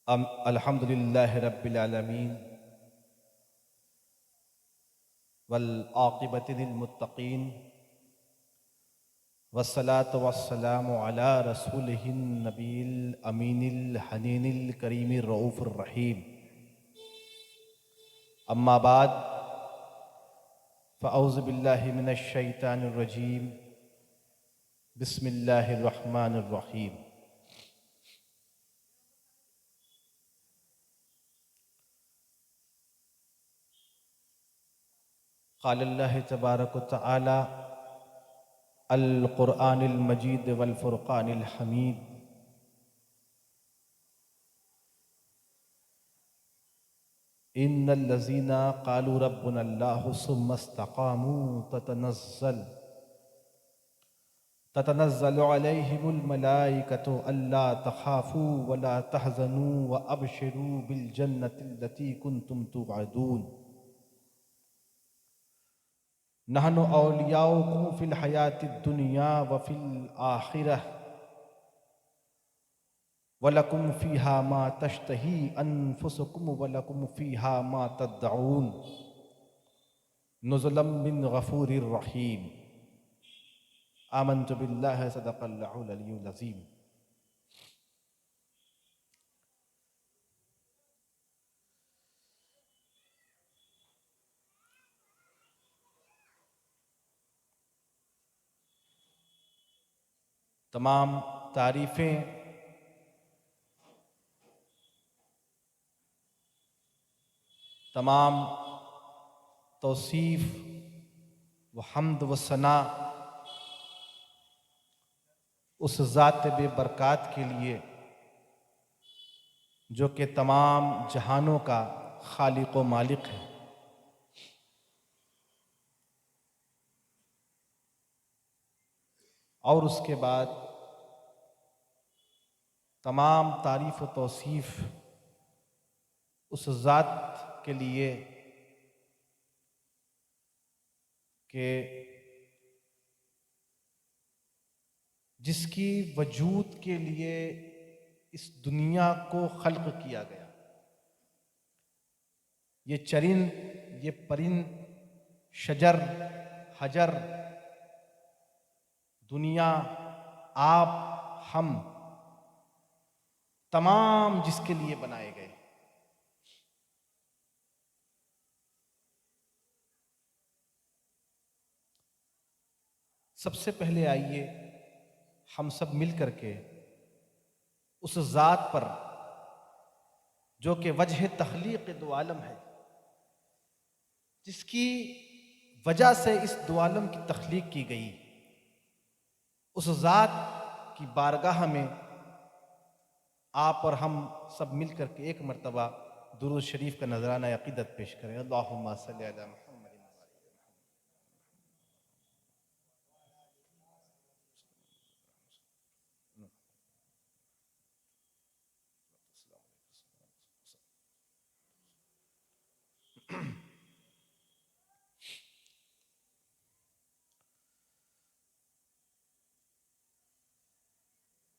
अल्हम्दुलिल्लाहि रब्बिल आलमीन वल आक़िबतु लिल मुत्तक़ीन वस्सलातु वस्सलामु अला रसूलिहिन नबील अमीनिल हनीनिल करीमिर रऊफ़िर रहीम। अम्मा बाद फ़अऊज़ु बिल्लाहि मिनश शैतानिर रजीम। बिस्मिल्लाहिर रहमानिर रहीम। क़ालल्लाहु तबारक व तआला अल क़ुरआनिल मजीद वल फ़ुरक़ानिल हमीद। इन्नल लज़ीना क़ालू रब्बुनल्लाहु सुम्मा इस्तक़ामू ततनज़्ज़लु अलैहिमुल मलाइकतु अल्ला तख़ाफ़ू वला तहज़नू व अबशिरू बिल जन्नतिल्लती कुन्तुम तुअदून। नहनु औलियाउकुम फ़िल हयातिद दुनिया व फ़िल आख़िरह वलकुम फ़ीहा मा तश्तही अनफुसुकुम वलकुम फ़ीहा मा तदऊन नुज़ुलम मिन गफ़ूरिर रहीम। आमन्तु बिल्लाहि सदक़ल्लाहुल अलियुल अज़ीम। तमाम तारीफ़ें तमाम तौसीफ़ व हम्द व सना उस ज़ात बेबरकात के लिए जो कि तमाम जहानों का खालिक व मालिक है। और उसके बाद तमाम तारीफ़ व तौसीफ़ उस ज़ात के लिए कि जिसकी वजूद के लिए इस दुनिया को खल्क़ किया गया। ये चरिंद, ये परिंद, शजर, हजर, दुनिया, आप, हम तमाम जिसके लिए बनाए गए। सबसे पहले आइए हम सब मिल करके उस ज़ात पर जो कि वजह तख्लीक़ दो आलम है, जिसकी वजह से इस दो आलम की तख्लीक़ की गई, उस ज़ात की बारगाह में आप और हम सब मिल करके एक मरतबा दुरूद शरीफ का नजराना अक़ीदत पेश करें। अल्लाहुम्मा सल्ली अला मुहम्मद।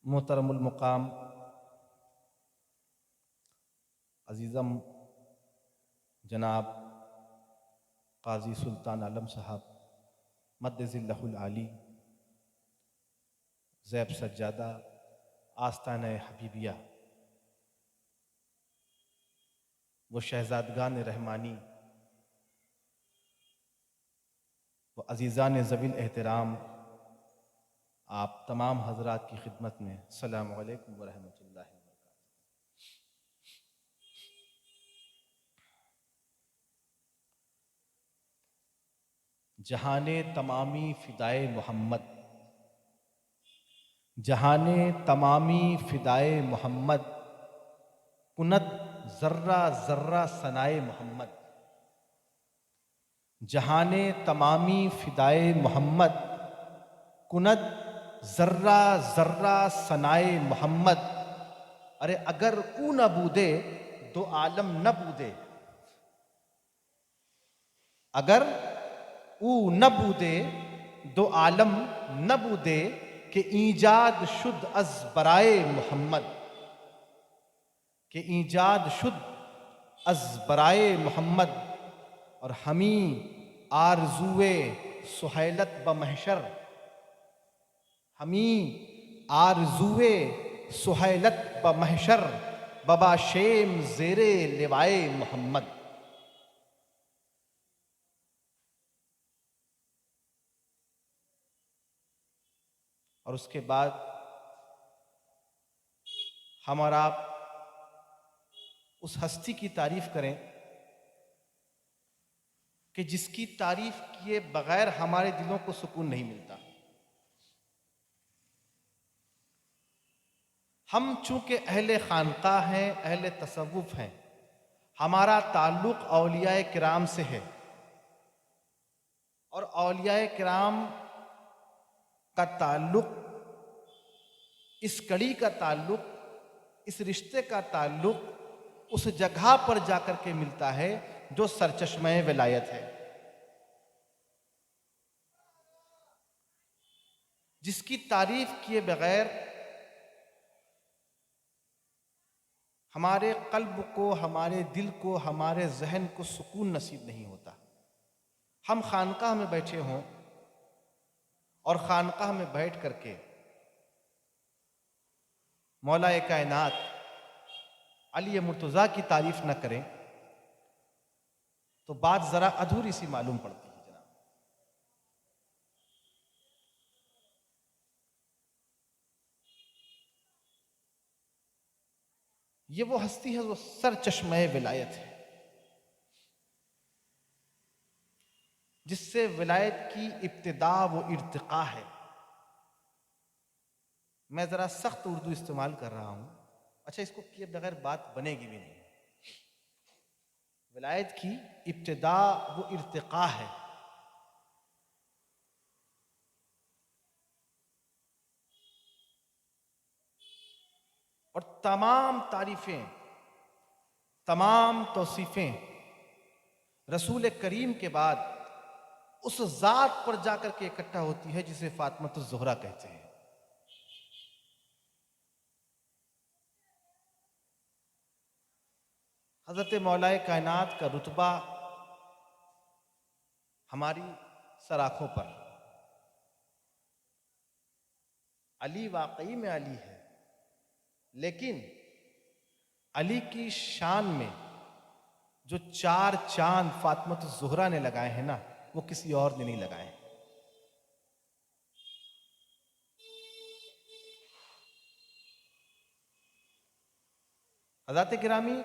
मोहतरमुल मुक़ाम अज़ीज़म जनाब क़ाज़ी सुल्तान आलम साहब मद्दज़िल्लहुल आली ज़ैब सज्जादा आस्ताना हबीबिया वो शहज़ादगान रहमानी व अज़ीज़ान ज़वील एहतराम, आप तमाम हज़रात की खिदमत में अस्सलामु अलैकुम व रहमतुल्लाहि व बरकातुहू। जहाने तमामी फ़िदाए मोहम्मद, जहाने तमामी फ़िदाए मोहम्मद, कुनत ज़र्रा ज़र्रा सनाए मोहम्मद। जहाने तमामी फ़िदाए मोहम्मद, कुनत ज़र्रा ज़र्रा सनाए मोहम्मद। अरे अगर ऊ न बूदे दो आलम न बूदे, अगर ऊ न बूदे दो आलम न बूदे के ईजाद शुद अज़ बराए मोहम्मद। कि ईजाद शुद अज बराए मोहम्मद और हमी आरजुए सुहैलत ब महशर, हमी आरजुए सुहैलत ब महशर बबा शेम जेरे लिवाए मोहम्मद। और उसके बाद हम और आप उस हस्ती की तारीफ करें कि जिसकी तारीफ किए बगैर हमारे दिलों को सुकून नहीं मिलता। हम चूंकि अहले खानका हैं, अहले तसव्वुफ हैं, हमारा ताल्लुक औलियाए किराम से है और औलियाए किराम का ताल्लुक, इस कड़ी का ताल्लुक, इस रिश्ते का ताल्लुक उस जगह पर जाकर के मिलता है जो सरचश्मे विलायत है, जिसकी तारीफ किए बगैर हमारे कल्ब को, हमारे दिल को, हमारे जहन को सुकून नसीब नहीं होता। हम खानकाह में बैठे हों और खानकाह में बैठ करके मौलाए कायनात अली मुर्तज़ा की तारीफ न करें तो बात जरा अधूरी सी मालूम पड़ती है जनाब। ये वो हस्ती है जो सर चश्मे विलायत है, जिससे विलायत की इब्तिदा व इर्तिका है। मैं जरा सख्त उर्दू इस्तेमाल कर रहा हूं, अच्छा इसको किए बगैर बात बनेगी भी नहीं। विलायत की इब्तिदा व इर्तिका है, और तमाम तारीफें, तमाम तौसीफें रसूल करीम के बाद उस जात पर जाकर के इकट्ठा होती है जिसे फातिमतुज़ ज़ोहरा कहते हैं। हजरत मौलाए कायनात का रुतबा हमारी सराखों पर, अली वाकई में अली है, लेकिन अली की शान में जो 4 चांद फातिमतुज़ ज़ोहरा ने लगाए हैं ना, वो किसी और ने नहीं लगाए। हज़रात गिरामी,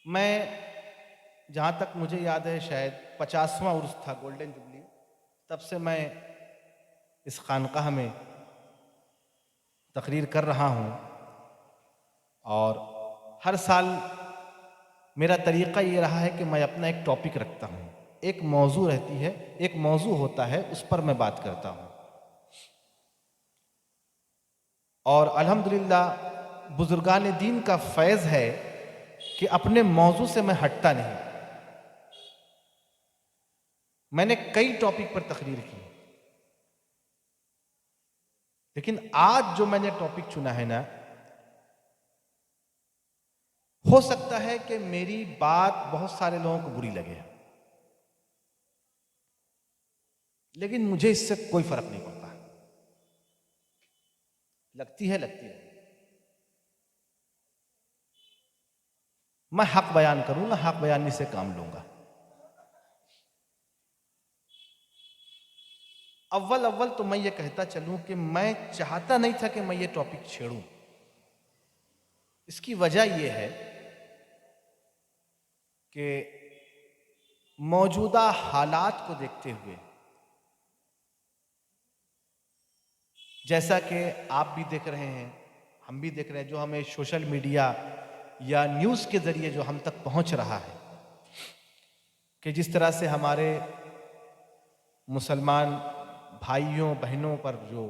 मैं जहाँ तक मुझे याद है शायद 50वां उर्स था, गोल्डन जुबली, तब से मैं इस खानकाह में तकरीर कर रहा हूँ और हर साल मेरा तरीक़ा ये रहा है कि मैं अपना एक टॉपिक रखता हूँ, एक मौजू रहती है, एक मौजू होता है, उस पर मैं बात करता हूँ। और अल्हम्दुलिल्लाह बुजुर्गान दीन का फैज़ है कि अपने मौजू से मैं हटता नहीं। मैंने कई टॉपिक पर तकरीर की, लेकिन आज जो मैंने टॉपिक चुना है ना, हो सकता है कि मेरी बात बहुत सारे लोगों को बुरी लगे, लेकिन मुझे इससे कोई फर्क नहीं पड़ता। लगती है, लगती है, मैं हक बयान करूंगा, हक बयानी से काम लूंगा। अव्वल अव्वल तो मैं ये कहता चलूं कि मैं चाहता नहीं था कि मैं ये टॉपिक छेड़ूं। इसकी वजह यह है कि मौजूदा हालात को देखते हुए, जैसा कि आप भी देख रहे हैं, हम भी देख रहे हैं, जो हमें सोशल मीडिया या न्यूज़ के ज़रिए जो हम तक पहुंच रहा है, कि जिस तरह से हमारे मुसलमान भाइयों बहनों पर जो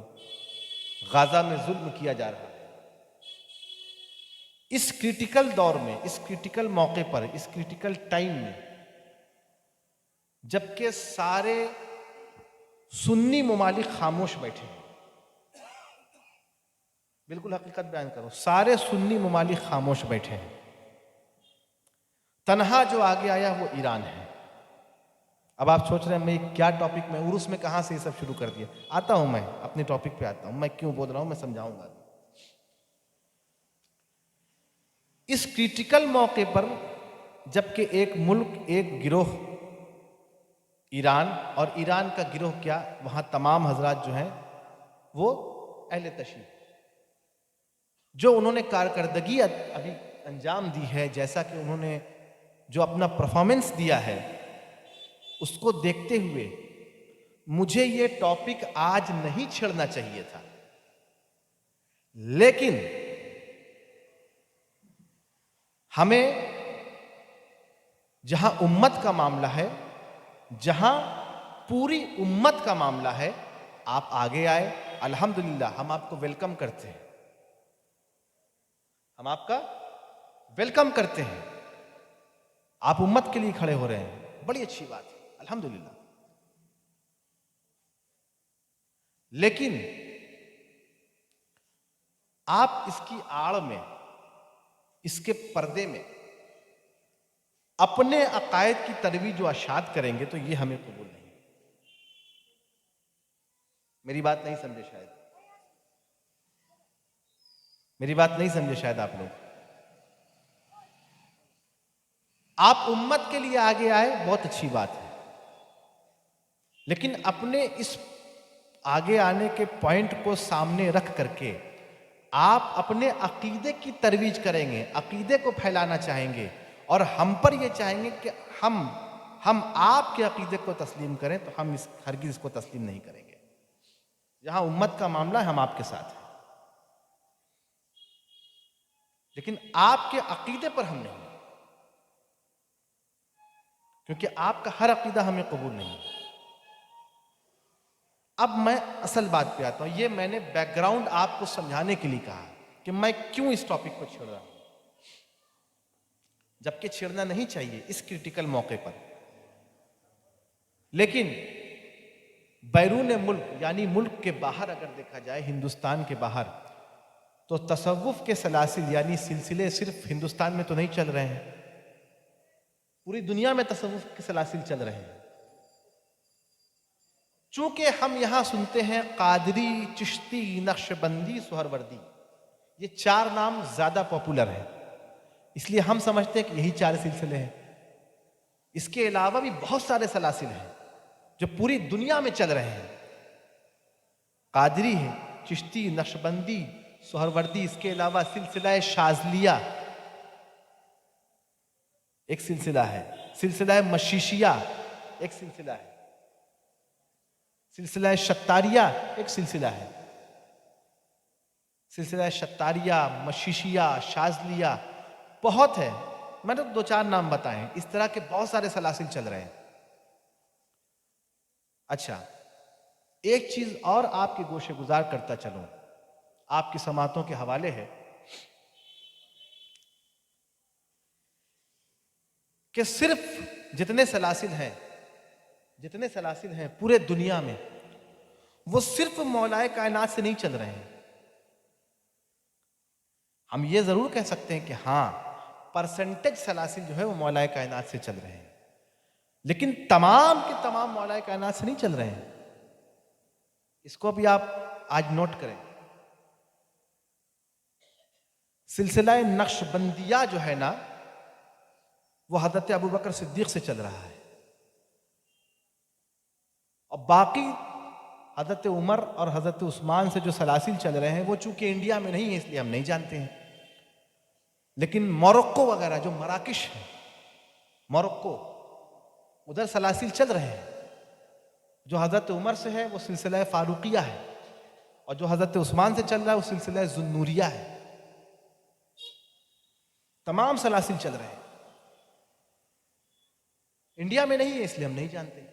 गाज़ा में जुल्म किया जा रहा है, इस क्रिटिकल दौर में, इस क्रिटिकल मौके पर, इस क्रिटिकल टाइम में, जबकि सारे सुन्नी मुमालिक खामोश बैठे हैं, बिल्कुल हकीकत बयान करो, सारे सुन्नी ममालिक खामोश बैठे हैं, तन्हा जो आगे आया वो ईरान है। अब आप सोच रहे हैं मैं क्या टॉपिक में, उर्स में कहां से ये सब शुरू कर दिया। आता हूं, मैं अपने टॉपिक पे आता हूं, मैं क्यों बोल रहा हूं मैं समझाऊंगा। इस क्रिटिकल मौके पर जबकि एक मुल्क, एक गिरोह ईरान, और ईरान का गिरोह क्या, वहां तमाम हजरात जो हैं वो अहले तशरीफ, जो उन्होंने कारकर्दगी अभी अंजाम दी है, जैसा कि उन्होंने जो अपना परफॉर्मेंस दिया है, उसको देखते हुए मुझे ये टॉपिक आज नहीं छेड़ना चाहिए था। लेकिन हमें जहां उम्मत का मामला है, जहां पूरी उम्मत का मामला है, आप आगे आए, अल्हम्दुलिल्लाह, हम आपको वेलकम करते हैं, हम आपका वेलकम करते हैं। आप उम्मत के लिए खड़े हो रहे हैं, बड़ी अच्छी बात है, अल्हम्दुलिल्लाह। लेकिन आप इसकी आड़ में, इसके पर्दे में अपने अकायद की तरवीज जो अशात करेंगे, तो ये हमें कबूल नहीं। मेरी बात नहीं समझे शायद, मेरी बात नहीं समझे शायद आप लोग। आप उम्मत के लिए आगे आए, बहुत अच्छी बात है, लेकिन अपने इस आगे आने के पॉइंट को सामने रख करके आप अपने अकीदे की तरवीज करेंगे, अकीदे को फैलाना चाहेंगे, और हम पर ये चाहेंगे कि हम आपके अकीदे को तस्लीम करें, तो हम हरगिज़ इसको तस्लीम नहीं करेंगे। जहां उम्मत का मामला है, हम आपके साथ हैं, लेकिन आपके अकीदे पर हम नहीं, क्योंकि आपका हर अकीदा हमें कबूल नहीं है। अब मैं असल बात पे आता हूं। ये मैंने बैकग्राउंड आपको समझाने के लिए कहा कि मैं क्यों इस टॉपिक को छेड़ रहा हूं, जबकि छेड़ना नहीं चाहिए इस क्रिटिकल मौके पर। लेकिन बैरून मुल्क, यानी मुल्क के बाहर अगर देखा जाए, हिंदुस्तान के बाहर, तो तसव्वुफ के सलासिल यानी सिलसिले सिर्फ हिंदुस्तान में तो नहीं चल रहे हैं, पूरी दुनिया में तसव्वुफ के सलासिल चल रहे हैं। चूंकि हम यहां सुनते हैं कादरी, चिश्ती, नक्शबंदी, सोहरवर्दी, ये चार नाम ज्यादा पॉपुलर हैं, इसलिए हम समझते हैं कि यही चार सिलसिले हैं। इसके अलावा भी बहुत सारे सलासिल हैं जो पूरी दुनिया में चल रहे हैं। कादरी है, चिश्ती, नक्शबंदी, सोहरवर्दी, इसके अलावा सिलसिला शाजलिया एक सिलसिला है, सिलसिला मशीशिया एक सिलसिला है, सिलसिला शत्तारिया एक सिलसिला है। सिलसिला शत्तारिया, मशीशिया, शाजलिया बहुत है, मैंने तो दो चार नाम बताए, इस तरह के बहुत सारे सलासिल चल रहे हैं। अच्छा, एक चीज और आपके गोशे गुजार करता चलूं, आपकी समातों के हवाले है कि सिर्फ जितने सलासिल हैं पूरे दुनिया में, वो सिर्फ मौलाए कायनात से नहीं चल रहे हैं। हम ये जरूर कह सकते हैं कि हाँ, परसेंटेज सलासिल जो है वो मौलाए कायनात से चल रहे हैं, लेकिन तमाम के तमाम मौलाए कायनात से नहीं चल रहे हैं। इसको भी आप आज नोट करें। सिलसिला नक्शबंदिया जो है ना, वो हजरत अबू बकर सिद्दीक से चल रहा है, और बाकी हजरत उमर और हजरत उस्मान से जो सलासिल चल रहे हैं, वो चूंकि इंडिया में नहीं है इसलिए हम नहीं जानते हैं, लेकिन मोरक्को वगैरह जो मराकिश है, मोरक्को, उधर सलासिल चल रहे हैं। जो हजरत उमर से है वो सिलसिला फारूकिया है, और जो हजरत उस्मान से चल रहा है वो सिलसिला जुन्नूरिया है। तमाम सलासिल चल रहे हैं, इंडिया में नहीं है इसलिए हम नहीं जानते।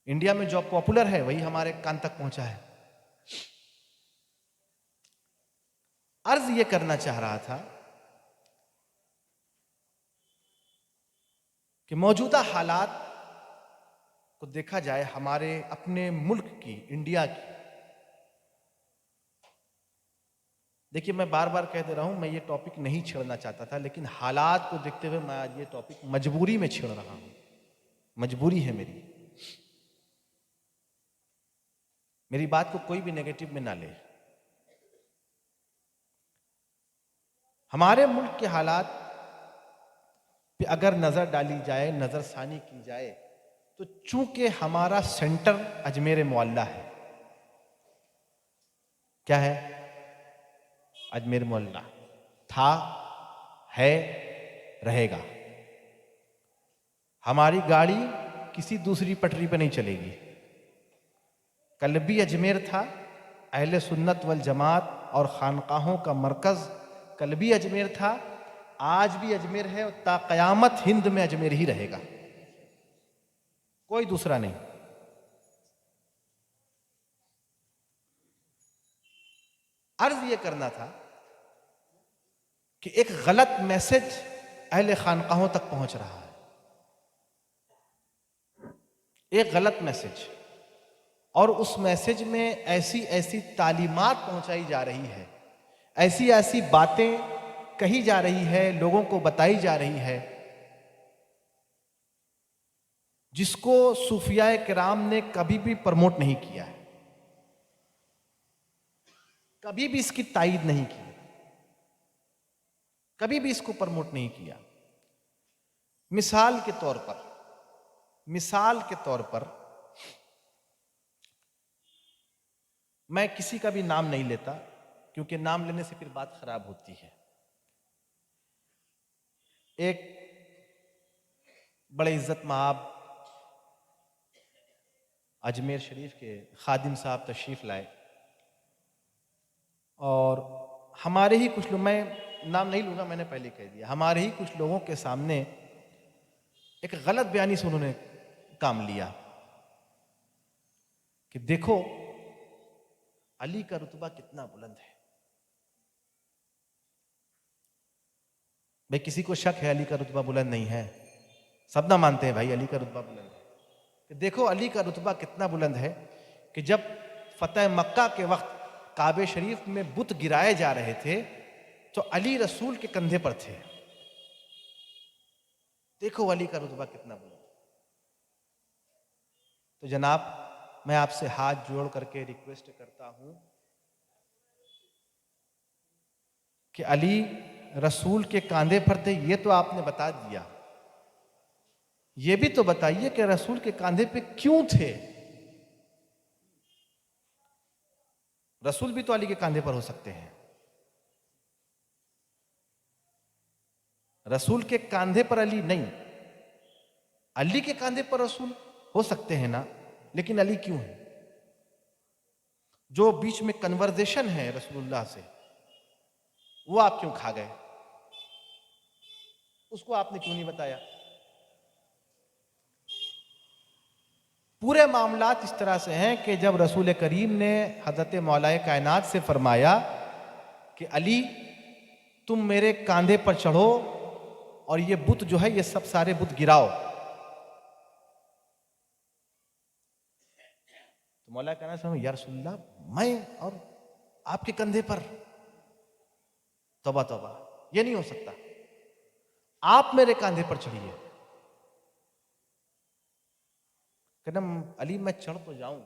इंडिया में जो पॉपुलर है वही हमारे कान तक पहुंचा है। अर्ज ये करना चाह रहा था कि मौजूदा हालात को देखा जाए, हमारे अपने मुल्क की, इंडिया की, देखिए, मैं बार बार कह दे रहा हूं, मैं ये टॉपिक नहीं छेड़ना चाहता था, लेकिन हालात को देखते हुए मैं आज ये टॉपिक मजबूरी में छेड़ रहा हूं। मजबूरी है मेरी बात को कोई भी नेगेटिव में ना ले। हमारे मुल्क के हालात पे अगर नजर डाली जाए, नजरसानी की जाए, तो चूंकि हमारा सेंटर अजमेर मोहल्ला है। क्या है? अजमेर मोहल्ला था, है, रहेगा। हमारी गाड़ी किसी दूसरी पटरी पर नहीं चलेगी। कल भी अजमेर था, अहले सुन्नत वल जमात और खानकाहों का मरकज कल भी अजमेर था, आज भी अजमेर है और ता कयामत हिंद में अजमेर ही रहेगा, कोई दूसरा नहीं। अर्ज ये करना था कि एक गलत मैसेज अहले खानकाहों तक पहुंच रहा है, एक गलत मैसेज, और उस मैसेज में ऐसी ऐसी तालीमात पहुंचाई जा रही है, ऐसी ऐसी बातें कही जा रही है, लोगों को बताई जा रही है, जिसको सूफियाए किराम ने कभी भी प्रमोट नहीं किया है, कभी भी इसकी तायीद नहीं की, कभी भी इसको प्रमोट नहीं किया। मिसाल के तौर पर मैं किसी का भी नाम नहीं लेता, क्योंकि नाम लेने से फिर बात खराब होती है। एक बड़े इज्जत माब अजमेर शरीफ के खादिम साहब तशरीफ लाए, और हमारे ही कुछ लोग, मैं नाम नहीं लूंगा, मैंने पहले कह दिया, हमारे ही कुछ लोगों के सामने एक गलत बयानी से उन्होंने काम लिया कि देखो अली का रुतबा कितना बुलंद है। भाई, किसी को शक है अली का रुतबा बुलंद नहीं है? सब ना मानते हैं भाई अली का रुतबा बुलंद है। कि देखो अली का रुतबा कितना बुलंद है कि जब फतेह मक्का के वक्त काबे शरीफ में बुत गिराए जा रहे थे तो अली रसूल के कंधे पर थे। देखो अली का रुतबा कितना बुलंद। तो जनाब, मैं आपसे हाथ जोड़ करके रिक्वेस्ट करता हूं कि अली रसूल के कांधे पर थे, ये तो आपने बता दिया, ये भी तो बताइए कि रसूल के कांधे पे क्यों थे। रसूल भी तो अली के कांधे पर हो सकते हैं। रसूल के कांधे पर अली नहीं, अली के कांधे पर रसूल हो सकते हैं ना, लेकिन अली क्यों है? जो बीच में कन्वर्जेशन है रसूलुल्लाह से, वो आप क्यों खा गए? उसको आपने क्यों नहीं बताया? पूरे मामलात इस तरह से हैं कि जब रसूल करीम ने हजरत मौलाए कायनात से फरमाया कि अली तुम मेरे कांधे पर चढ़ो और ये बुत जो है, ये सब सारे बुत गिराओ, तो मौला कायनात से या रसूलल्लाह, मैं और आपके कंधे पर? तौबा तौबा, ये नहीं हो सकता, आप मेरे कांधे पर चढ़िए। कहना अली मैं चढ़ तो जाऊं।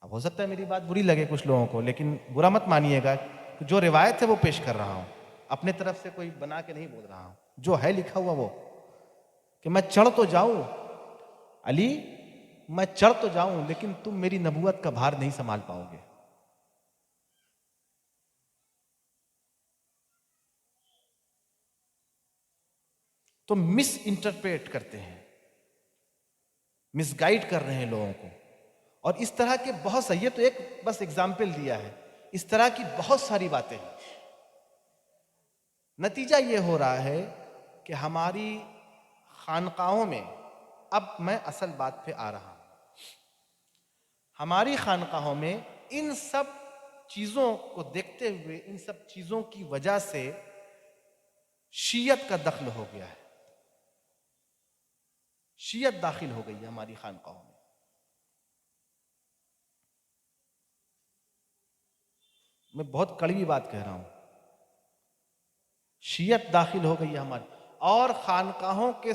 अब हो सकता है मेरी बात बुरी लगे कुछ लोगों को, लेकिन बुरा मत मानिएगा, जो रिवायत है वो पेश कर रहा हूं, अपने तरफ से कोई बना के नहीं बोल रहा हूं, जो है लिखा हुआ वो, कि मैं चढ़ तो जाऊं अली, मैं चढ़ तो जाऊं, लेकिन तुम मेरी नबूवत का भार नहीं संभाल पाओगे। तो मिस इंटरप्रेट करते हैं, मिसगाइड कर रहे हैं लोगों को, और इस तरह के बहुत सारे, ये तो एक बस एग्जाम्पल दिया है, इस तरह की बहुत सारी बातें हैं। नतीजा ये हो रहा है कि हमारी खानकाहों में, अब मैं असल बात पे आ रहा हूं, हमारी खानकाहों में इन सब चीजों को देखते हुए, इन सब चीजों की वजह से शीयत का दखल हो गया है, शीयत दाखिल हो गई है हमारी खानकाहों में। मैं बहुत कड़वी बात कह रहा हूं, शियत दाखिल हो गई है हमारी। और खानकाहों के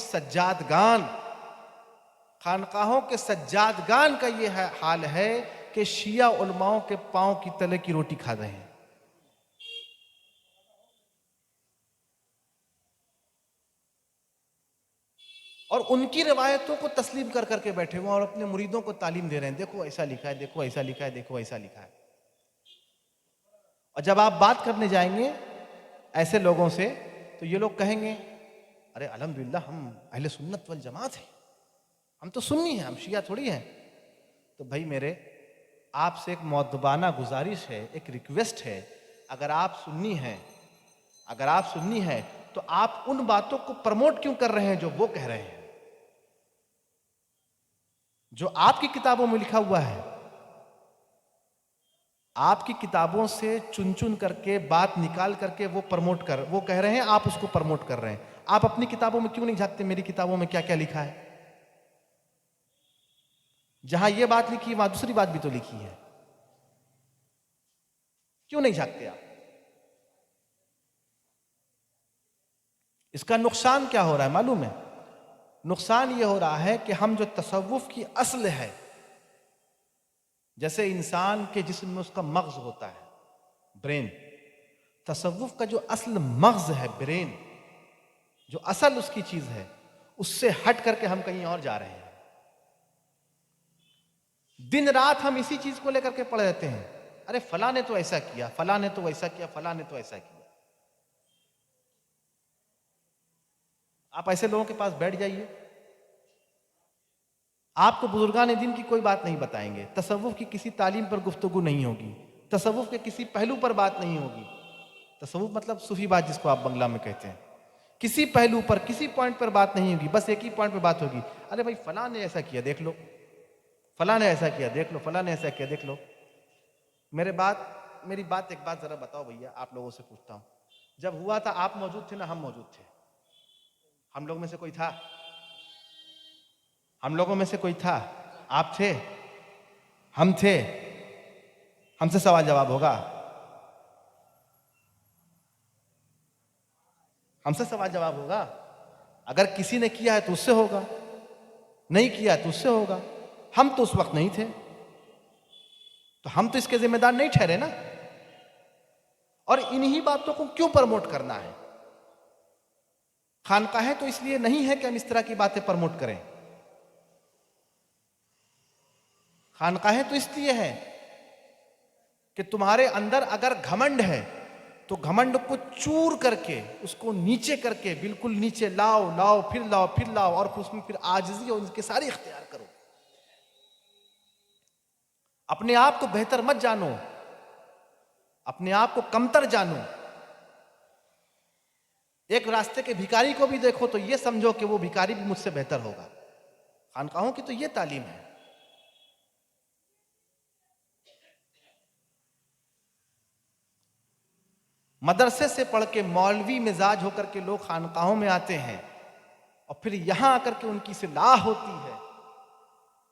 सज्जादगान का ये हाल है कि शिया उलमाओं के पांव की तले की रोटी खा रहे हैं। और उनकी रिवायतों को तस्लीम कर करके बैठे हुए और अपने मुरीदों को तालीम दे रहे हैं, देखो ऐसा लिखा है, देखो ऐसा लिखा है, देखो ऐसा लिखा है। और जब आप बात करने जाएंगे ऐसे लोगों से तो ये लोग कहेंगे, अरे अल्हम्दुलिल्लाह हम अहले सुन्नत वल जमात हैं, हम तो सुन्नी हैं, हम शिया थोड़ी हैं। तो भाई मेरे, आपसे एक मौदबाना गुजारिश है, एक रिक्वेस्ट है, अगर आप सुन्नी हैं तो आप उन बातों को प्रमोट क्यों कर रहे हैं जो वो कह रहे हैं, जो आपकी किताबों में लिखा हुआ है। आपकी किताबों से चुन चुन करके बात निकाल करके वो कह रहे हैं, आप उसको प्रमोट कर रहे हैं। आप अपनी किताबों में क्यों नहीं झांकते, मेरी किताबों में क्या क्या लिखा है। जहां ये बात लिखी है वहां दूसरी बात भी तो लिखी है, क्यों नहीं झांकते आप। इसका नुकसान क्या हो रहा है मालूम है? नुकसान ये हो रहा है कि हम जो तसव्वुफ की असल है, जैसे इंसान के जिस्म में उसका मग़ज़ होता है, ब्रेन, तसव्वुफ का जो असल मग़ज़ है, ब्रेन, जो असल उसकी चीज है, उससे हट करके हम कहीं और जा रहे हैं। दिन रात हम इसी चीज को लेकर के पड़े रहते हैं, अरे फलां ने तो ऐसा किया, फलां ने तो वैसा किया, फलां ने तो ऐसा किया। आप ऐसे लोगों के पास बैठ जाइए, आपको बुजुर्गान दिन की कोई बात नहीं बताएंगे, तसव्वुफ की किसी तालीम पर गुफ्तगू नहीं होगी, तसव्वुफ के किसी पहलू पर बात नहीं होगी। तसव्वुफ मतलब सूफी बात जिसको आप बंगला में कहते हैं, किसी पहलू पर, किसी पॉइंट पर बात नहीं होगी, बस एक ही पॉइंट पर बात होगी, अरे भाई फलां ने ऐसा किया देख लो, फलां ने ऐसा किया देख लो, फलां ने ऐसा किया देख लो। मेरी बात एक बात जरा बताओ भैया, आप लोगों से पूछता हूं, जब हुआ था आप मौजूद थे ना हम मौजूद थे? हम लोग में से कोई था? हम लोगों में से कोई था? आप थे? हम थे? हमसे सवाल जवाब होगा? हमसे सवाल जवाब होगा? अगर किसी ने किया है तो उससे होगा, नहीं किया तो उससे होगा। हम तो उस वक्त नहीं थे, तो हम तो इसके जिम्मेदार नहीं ठहरे ना। और इन्हीं बातों को क्यों प्रमोट करना है? खानकाहें तो इसलिए नहीं है कि हम इस तरह की बातें प्रमोट करें, खानकाहें तो इसलिए है कि तुम्हारे अंदर अगर घमंड है तो घमंड को चूर करके, उसको नीचे करके, बिल्कुल नीचे लाओ फिर लाओ और उसमें फिर आजिज़ी और इनके सारे इख्तियार करो। अपने आप को बेहतर मत जानो, अपने आप को कमतर जानो। एक रास्ते के भिखारी को भी देखो तो ये समझो कि वो भिखारी भी मुझसे बेहतर होगा। खानकाहों की तो ये तालीम है। मदरसे से पढ़ के मौलवी मिजाज होकर के लोग खानकाहों में आते हैं और फिर यहां आकर के उनकी इस्लाह होती है,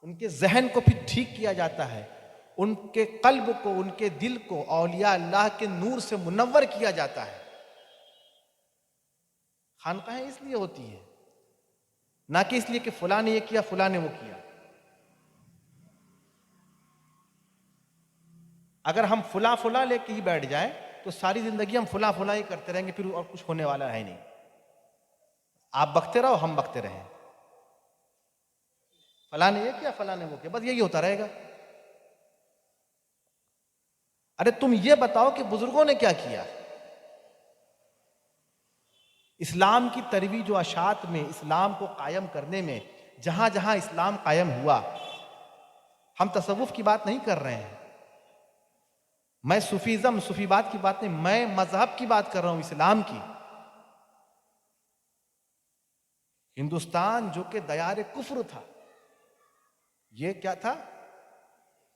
उनके जहन को फिर ठीक किया जाता है, उनके कल्ब को, उनके दिल को औलिया अल्लाह के नूर से मुनव्वर किया जाता है। खानकाहें इसलिए होती है, ना कि इसलिए कि फलां ने ये किया, फलां ने वो किया। अगर हम फुला लेके ही बैठ जाएं तो सारी जिंदगी हम फुला ही करते रहेंगे, फिर और कुछ होने वाला है नहीं। आप बकते रहो, हम बकते रहें, फलां ने ये किया, फलां ने वो किया, बस यही होता रहेगा। अरे तुम ये बताओ कि बुजुर्गों ने क्या किया? इस्लाम की तरवीज व अशात में, इस्लाम को कायम करने में, जहां जहां इस्लाम कायम हुआ, हम तसव्वुफ की बात नहीं कर रहे हैं, मैं सूफीज़म, सूफीबाद की बात नहीं, मैं मजहब की बात कर रहा हूं, इस्लाम की। हिंदुस्तान जो कि दयार कुफ्र था, ये क्या था?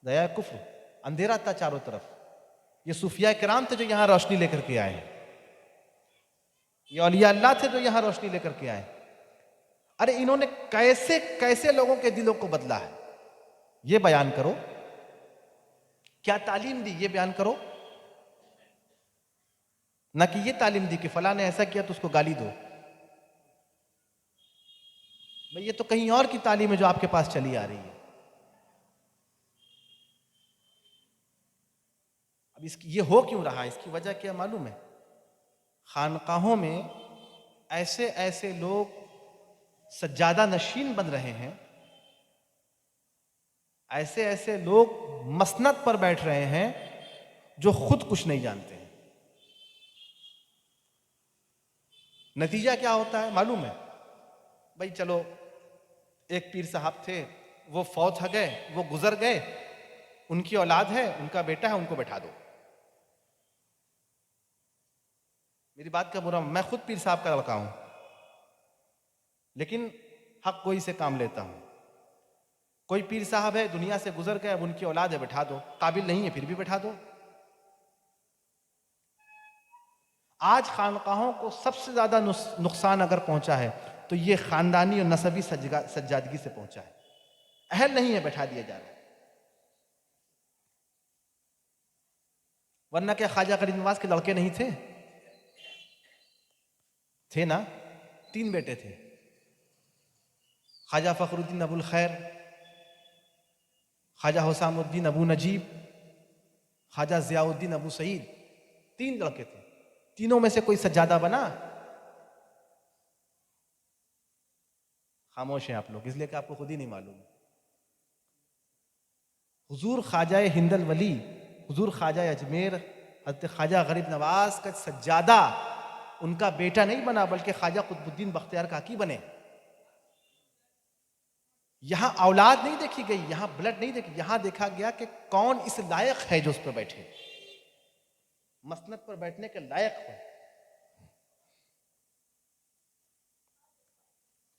दयार कुफ्र, अंधेरा था चारों तरफ। ये सूफिया किराम थे जो यहां रोशनी लेकर के आए, ये औलिया अल्लाह थे जो यहां रोशनी लेकर के आए। अरे इन्होंने कैसे कैसे लोगों के दिलों को बदला है, ये बयान करो। क्या तालीम दी, ये बयान करो। ना कि ये तालीम दी कि फलां ने ऐसा किया तो उसको गाली दो। भाई ये तो कहीं और की तालीम है जो आपके पास चली आ रही है। अब इसकी ये हो क्यों रहा है, इसकी वजह क्या मालूम है? खानकाहों में ऐसे ऐसे लोग सज्जादा नशीन बन रहे हैं, ऐसे ऐसे लोग मसनद पर बैठ रहे हैं जो खुद कुछ नहीं जानते हैं। नतीजा क्या होता है मालूम है? भाई चलो, एक पीर साहब थे, वो फौत हो गए, वो गुजर गए, उनकी औलाद है, उनका बेटा है, उनको बैठा दो। मेरी बात का बुरा, मैं खुद पीर साहब का लड़का हूं, लेकिन हक कोई से काम लेता हूं। कोई पीर साहब है, दुनिया से गुजर गए, अब उनकी औलाद है, बैठा दो। काबिल नहीं है फिर भी बैठा दो। आज खानकाहों को सबसे ज्यादा नुकसान अगर पहुंचा है तो ये खानदानी और नसबी सज्जादगी से पहुंचा है। अहल नहीं है, बैठा दिया जा रहा है। वरना क्या ख्वाजा गरीब नवाज के लड़के नहीं थे? थे ना, 3 बेटे थे। ख्वाजा फखरुद्दीन अबुल खैर, ख्वाजा हुसामुद्दीन अबू नजीब, ख्वाजा जियाउद्दीन अबू सईद। 3 लड़के थे। तीनों में से कोई सज्जादा बना? खामोश हैं आप लोग, इसलिए कि आपको खुद ही नहीं मालूम। हुजूर ख्वाजा हिंदल वली, हुजूर ख्वाजा अजमेर हज़रत ख्वाजा गरीब नवाज का सज्जादा उनका बेटा नहीं बना, बल्कि ख्वाजा कुतुबुद्दीन बख्तियार काकी बने। यहां औलाद नहीं देखी गई, यहां ब्लड नहीं देखी, यहां देखा गया कि कौन इस लायक है जो उस पर बैठे, मसनद पर बैठने के लायक हो।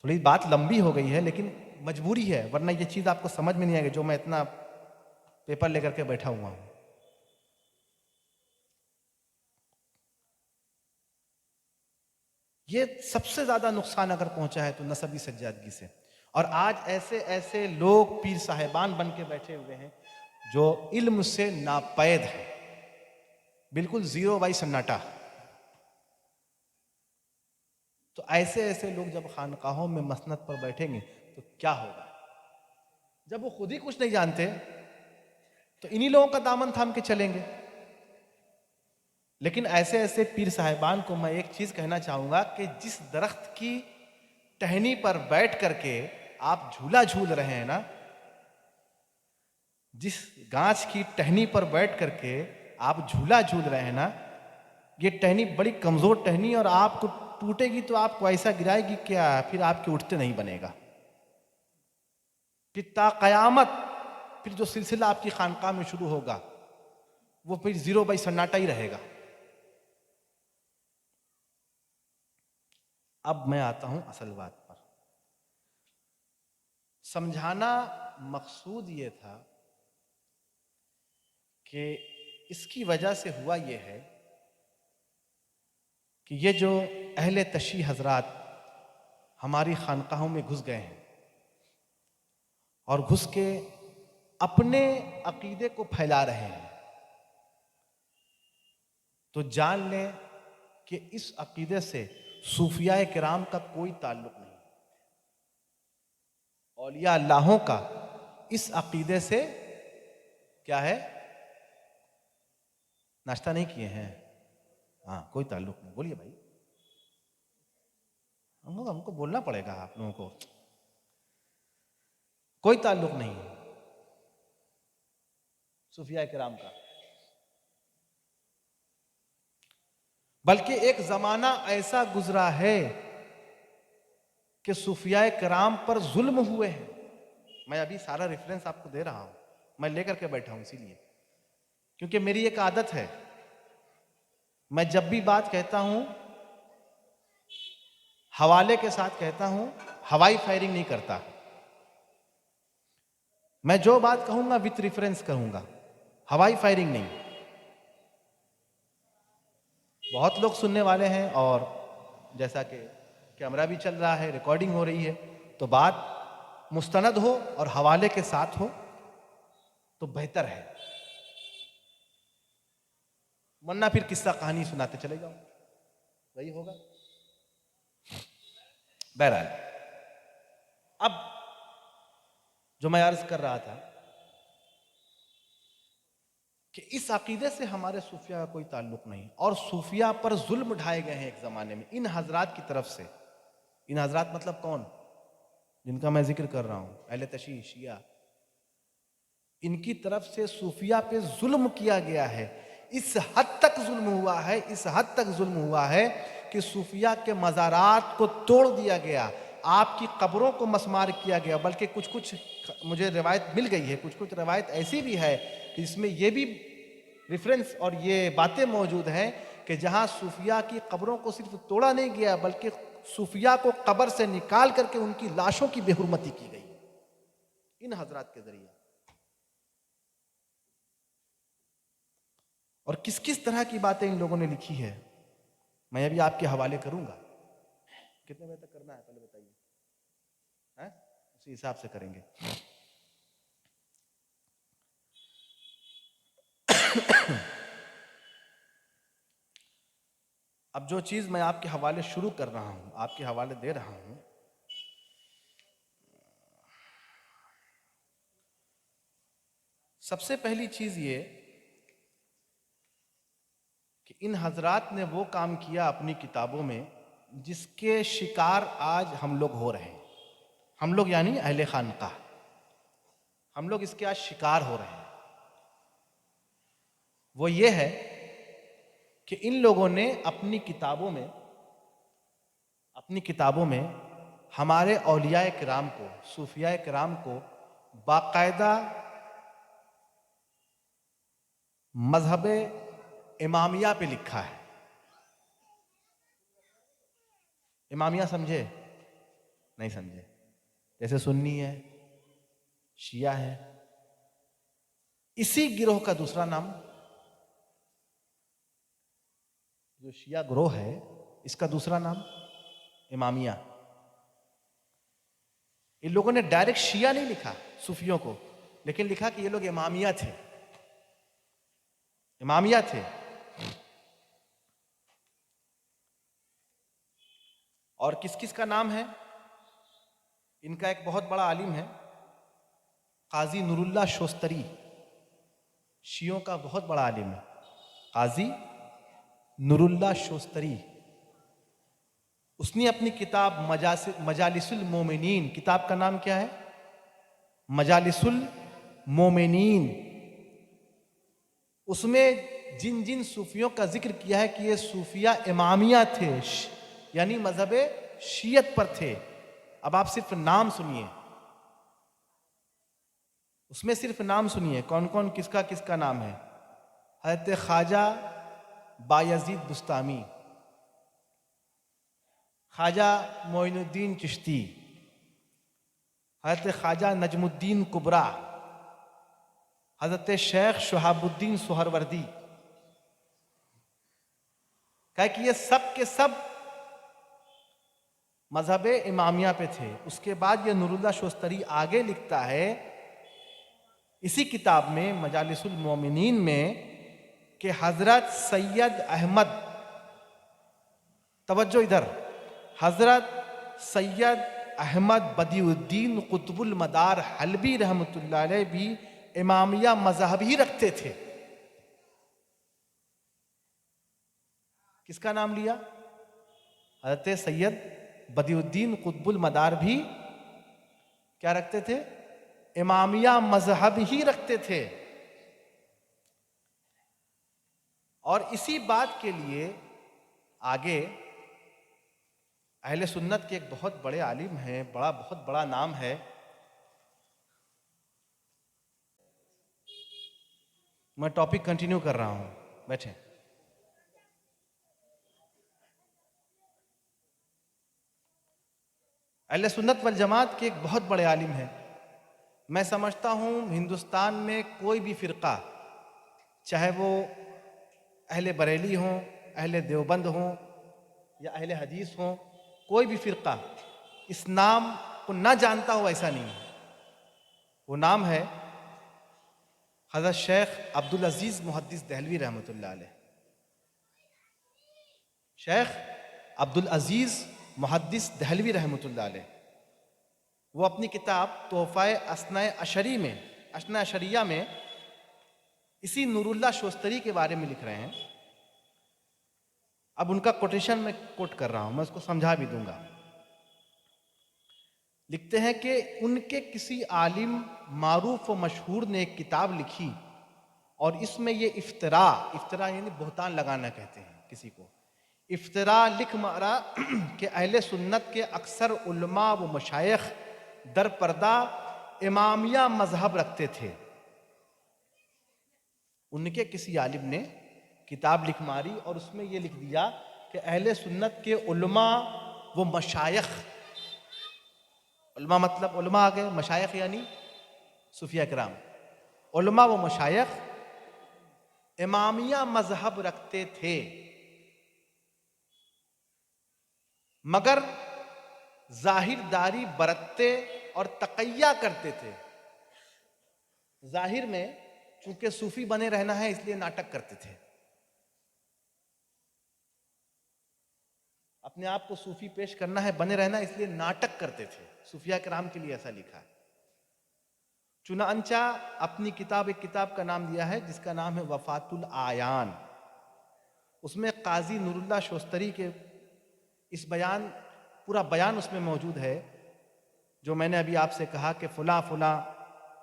थोड़ी बात लंबी हो गई है, लेकिन मजबूरी है, वरना ये चीज आपको समझ में नहीं आएगी जो मैं इतना पेपर लेकर के बैठा हुआ हूं। ये सबसे ज्यादा नुकसान अगर पहुंचा है तो नसबी सज्जादगी से। और आज ऐसे ऐसे लोग पीर साहेबान बन के बैठे हुए हैं जो इल्म से नापैद है, बिल्कुल जीरो बाई सन्नाटा। तो ऐसे ऐसे लोग जब खानकाहों में मसनद पर बैठेंगे तो क्या होगा? जब वो खुद ही कुछ नहीं जानते तो इन्हीं लोगों का दामन थाम के चलेंगे। लेकिन ऐसे ऐसे पीर साहिबान को मैं एक चीज कहना चाहूंगा कि जिस दरख्त की टहनी पर बैठ करके आप झूला झूल रहे हैं ना, जिस गाछ की टहनी पर बैठ करके आप झूला झूल रहे हैं ना, ये टहनी बड़ी कमजोर टहनी, और आपको टूटेगी तो आपको ऐसा गिराएगी क्या, फिर आपके उठते नहीं बनेगा। फिर ता कयामत फिर जो सिलसिला आपकी खानकाह में शुरू होगा वो फिर जीरो बाई सन्नाटा ही रहेगा। अब मैं आता हूं असल बात पर। समझाना मकसूद ये था कि इसकी वजह से हुआ ये है कि ये जो अहले तशी हजरात हमारी खानकाहों में घुस गए हैं और घुस के अपने अकीदे को फैला रहे हैं, तो जान लें कि इस अकीदे से सूफिया किराम का कोई ताल्लुक नहीं। औलिया अल्लाहों का इस अकीदे से क्या है? नाश्ता नहीं किए हैं? हाँ, कोई ताल्लुक नहीं। बोलिए भाई, हमको बोलना पड़ेगा आप लोगों को। कोई ताल्लुक नहीं सूफिया किराम का, बल्कि एक जमाना ऐसा गुजरा है कि सूफिया किराम पर जुल्म हुए हैं। मैं अभी सारा रेफरेंस आपको दे रहा हूं, मैं लेकर के बैठा हूं इसीलिए, क्योंकि मेरी एक आदत है, मैं जब भी बात कहता हूं हवाले के साथ कहता हूं, हवाई फायरिंग नहीं करता। मैं जो बात कहूंगा विथ रेफरेंस कहूंगा, हवाई फायरिंग नहीं। बहुत लोग सुनने वाले हैं और जैसा कि कैमरा भी चल रहा है, रिकॉर्डिंग हो रही है, तो बात मुस्तनद हो और हवाले के साथ हो तो बेहतर है। वरना फिर किस्सा कहानी सुनाते चले जाओ, वही होगा। बहरहाल, अब जो मैं अर्ज कर रहा था कि इस अकीदे से हमारे सूफिया का कोई ताल्लुक नहीं, और सूफिया पर जुल्म उठाए गए हैं एक ज़माने में इन हजरात की तरफ से। इन हजरात मतलब कौन? जिनका मैं जिक्र कर रहा हूँ, अहले तशी, शिया, इनकी तरफ से सूफिया पे जुल्म किया गया है। इस हद तक जुल्म हुआ है, इस हद तक जुल्म हुआ है कि सूफिया के मज़ारात को तोड़ दिया गया, आपकी कब्रों को मसमार किया गया। बल्कि कुछ कुछ मुझे रिवायत मिल गई है, कुछ कुछ रिवायत ऐसी भी है कि इसमें यह भी रेफरेंस और ये बातें मौजूद हैं कि जहां सूफिया की कब्रों को सिर्फ तोड़ा नहीं गया, बल्कि सूफिया को कब्र से निकाल करके उनकी लाशों की बेहुरमती की गई इन हजरात के जरिए। और किस किस तरह की बातें इन लोगों ने लिखी है, मैं अभी आपके हवाले करूंगा। कितने बजे तक करना है पहले बताइए, हैं? उसी हिसाब से करेंगे। अब जो चीज मैं आपके हवाले शुरू कर रहा हूं, आपके हवाले दे रहा हूं, सबसे पहली चीज ये कि इन हजरात ने वो काम किया अपनी किताबों में जिसके शिकार आज हम लोग हो रहे हैं। हम लोग यानी अहले खानका, हम लोग इसके आज शिकार हो रहे हैं। वो ये है कि इन लोगों ने अपनी किताबों में हमारे औलियाए किराम को, सूफियाए किराम को बाकायदा मजहब इमामिया पे लिखा है। इमामिया समझे? नहीं समझे? जैसे सुन्नी है, शिया है, इसी गिरोह का दूसरा नाम, जो शिया गिरोह है इसका दूसरा नाम इमामिया। इन लोगों ने डायरेक्ट शिया नहीं लिखा सूफियों को, लेकिन लिखा कि ये लोग इमामिया थे, इमामिया थे। और किस किस का नाम है? इनका एक बहुत बड़ा आलिम है काजी नूरुल्लाह शोस्तरी, शियों का बहुत बड़ा आलिम है काजी नूरुल्लाह शोस्तरी। उसने अपनी किताब मजालिसुल मोमिनीन, किताब का नाम क्या है? मजालिसुल मोमिनीन। उसमें जिन जिन सूफियों का जिक्र किया है कि ये सूफिया इमामिया थे, यानी मजहब शियत पर थे। अब आप सिर्फ नाम सुनिए, उसमें सिर्फ नाम सुनिए कौन कौन किसका किसका नाम है। हज़रत ख्वाजा बायजीद बुस्तामी, ख्वाजा मोइनुद्दीन चिश्ती, हज़रत ख्वाजा नजमुद्दीन कुबरा, हज़रत शेख शहाबुद्दीन सुहरवर्दी। कहा कि ये सब के सब मजहब इमामिया पे थे। उसके बाद ये नूरुल्लाह शोस्तरी आगे लिखता है इसी किताब में मजालिसुल मोमिनीन में कि हजरत सैयद अहमद, तवज्जो इधर, हजरत सैयद अहमद बदिउद्दीन कुतुबुल मदार हलबी रहमतुल्लाह अलैह भी इमामिया मजहब ही रखते थे। किसका नाम लिया? हजरत सैयद बदिउद्दीन कुतुबुल मदार भी क्या रखते थे? इमामिया मजहब ही रखते थे। और इसी बात के लिए आगे अहले सुन्नत के एक बहुत बड़े आलिम हैं, बहुत बड़ा नाम है, मैं टॉपिक कंटिन्यू कर रहा हूं, बैठे। अहले सुन्नत वल जमात के एक बहुत बड़े आलिम हैं। मैं समझता हूं हिंदुस्तान में कोई भी फिरका, चाहे वो अहले बरेली हों, अहले देवबंद हों या अहले हदीस हों, कोई भी फिरका इस नाम को ना जानता हो ऐसा नहीं है। वो नाम है हज़रत शेख अब्दुल अजीज़ मुहद्दिस दहलवी रहमतुल्लाह अलैह। शेख अब्दुल अजीज़ मुहद्दिस दहलवी रहमतुल्लाह अलैह, वो अपनी किताब तोहफ़ा असना अशरी में, असना अशरिया में इसी नूरुल्लाह शोस्तरी के बारे में लिख रहे हैं। अब उनका कोटेशन मैं कोट कर रहा हूं, मैं उसको समझा भी दूंगा। लिखते हैं कि उनके किसी आलिम मारूफ व मशहूर ने एक किताब लिखी और इसमें ये इफ्तरा, इफ्तरा यानी बहतान लगाना कहते हैं किसी को, इफ्तरा लिख मारा कि अहले सुन्नत के अक्सर उलमा व मशाइख दर पर्दा इमामिया मजहब रखते थे। उनके किसी आलिम ने किताब लिख मारी और उसमें ये लिख दिया कि अहले सुन्नत के उलमा व मशाइख, उलमा मतलब उलमा आ गए, मशाइख यानी सूफिया किराम, उलमा व मशाइख इमामिया मजहब रखते थे, मगर जाहिरदारी बरतते और तकैया करते थे। जाहिर में चूंकि सूफी बने रहना है इसलिए नाटक करते थे, अपने आप को सूफी पेश करना है, बने रहना इसलिए नाटक करते थे। सूफिया किराम के लिए ऐसा लिखा है। चुनांचा अपनी किताब, एक किताब का नाम दिया है जिसका नाम है वफातुल आयान। उसमें काजी नूरुल्लाह शोस्तरी के इस बयान, पूरा बयान उसमें मौजूद है जो मैंने अभी आपसे कहा कि फुला फुला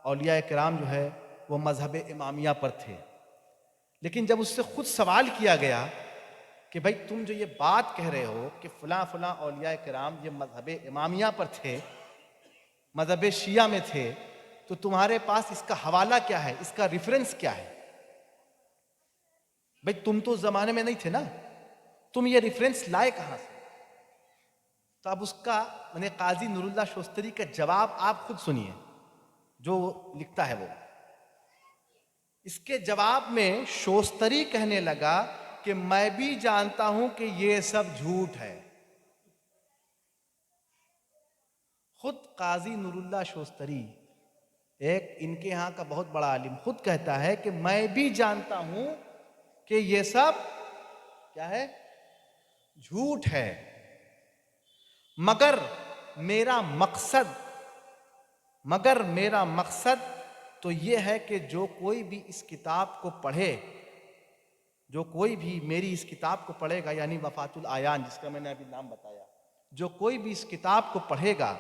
औलिया किराम जो है वो मजहब इमामिया पर थे। लेकिन जब उससे खुद सवाल किया गया कि भाई तुम जो ये बात कह रहे हो कि फुला फुला औलिया किराम ये मजहब इमामिया पर थे, मजहब शिया में थे, तो तुम्हारे पास इसका हवाला क्या है, इसका रेफरेंस क्या है? भाई तुम तो उस जमाने में नहीं थे ना, तुम ये रेफरेंस लाए कहां से? तो अब उसका मैंने काजी नूरुल्लाह शोस्तरी का जवाब आप खुद सुनिए, जो लिखता है वो। इसके जवाब में शोस्तरी कहने लगा कि मैं भी जानता हूं कि ये सब झूठ है। खुद काजी नूरुल्लाह शोस्तरी, एक इनके यहां का बहुत बड़ा आलिम, खुद कहता है कि मैं भी जानता हूं कि ये सब क्या है, झूठ है, मगर मेरा मकसद तो ये है कि जो कोई भी इस किताब को पढ़े, जो कोई भी मेरी इस किताब को पढ़ेगा, यानी वफातुल आयान जिसका मैंने अभी नाम बताया, जो कोई भी इस किताब को पढ़ेगा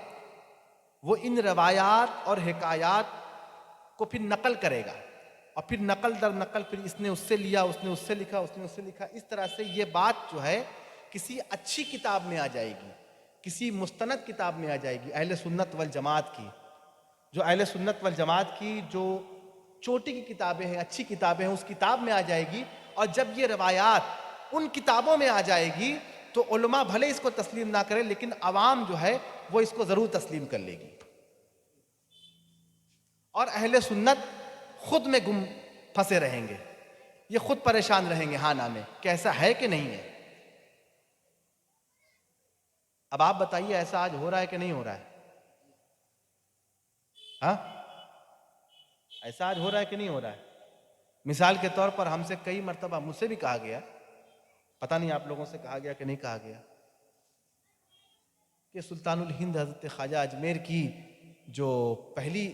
वो इन रवायात और हिकायात को फिर नकल करेगा, और फिर नकल दर नकल, फिर इसने उससे लिया, उसने उससे लिखा, उसने उससे लिखा, इस तरह से ये बात जो है किसी अच्छी किताब में आ जाएगी, किसी मुस्तनद किताब में आ जाएगी, अहले सुन्नत वल जमात की, जो अहले सुन्नत वल जमात की जो चोटी की किताबें हैं, अच्छी किताबें हैं, उस किताब में आ जाएगी। और जब ये रवायात उन किताबों में आ जाएगी तो उलमा भले इसको तस्लीम ना करे, लेकिन अवाम जो है वो इसको जरूर तस्लीम कर लेगी, और अहले सुन्नत खुद में गुम फंसे रहेंगे, ये खुद परेशान रहेंगे हाँ ना में, कैसा है कि नहीं है। अब आप बताइए ऐसा आज हो रहा है कि नहीं हो रहा है? हाँ, ऐसा आज हो रहा है कि नहीं हो रहा है? मिसाल के तौर पर हमसे कई मर्तबा, मुझसे भी कहा गया, पता नहीं आप लोगों से कहा गया कि नहीं कहा गया, कि सुल्तानुल हिंद हजरत ख्वाजा अजमेर की जो पहली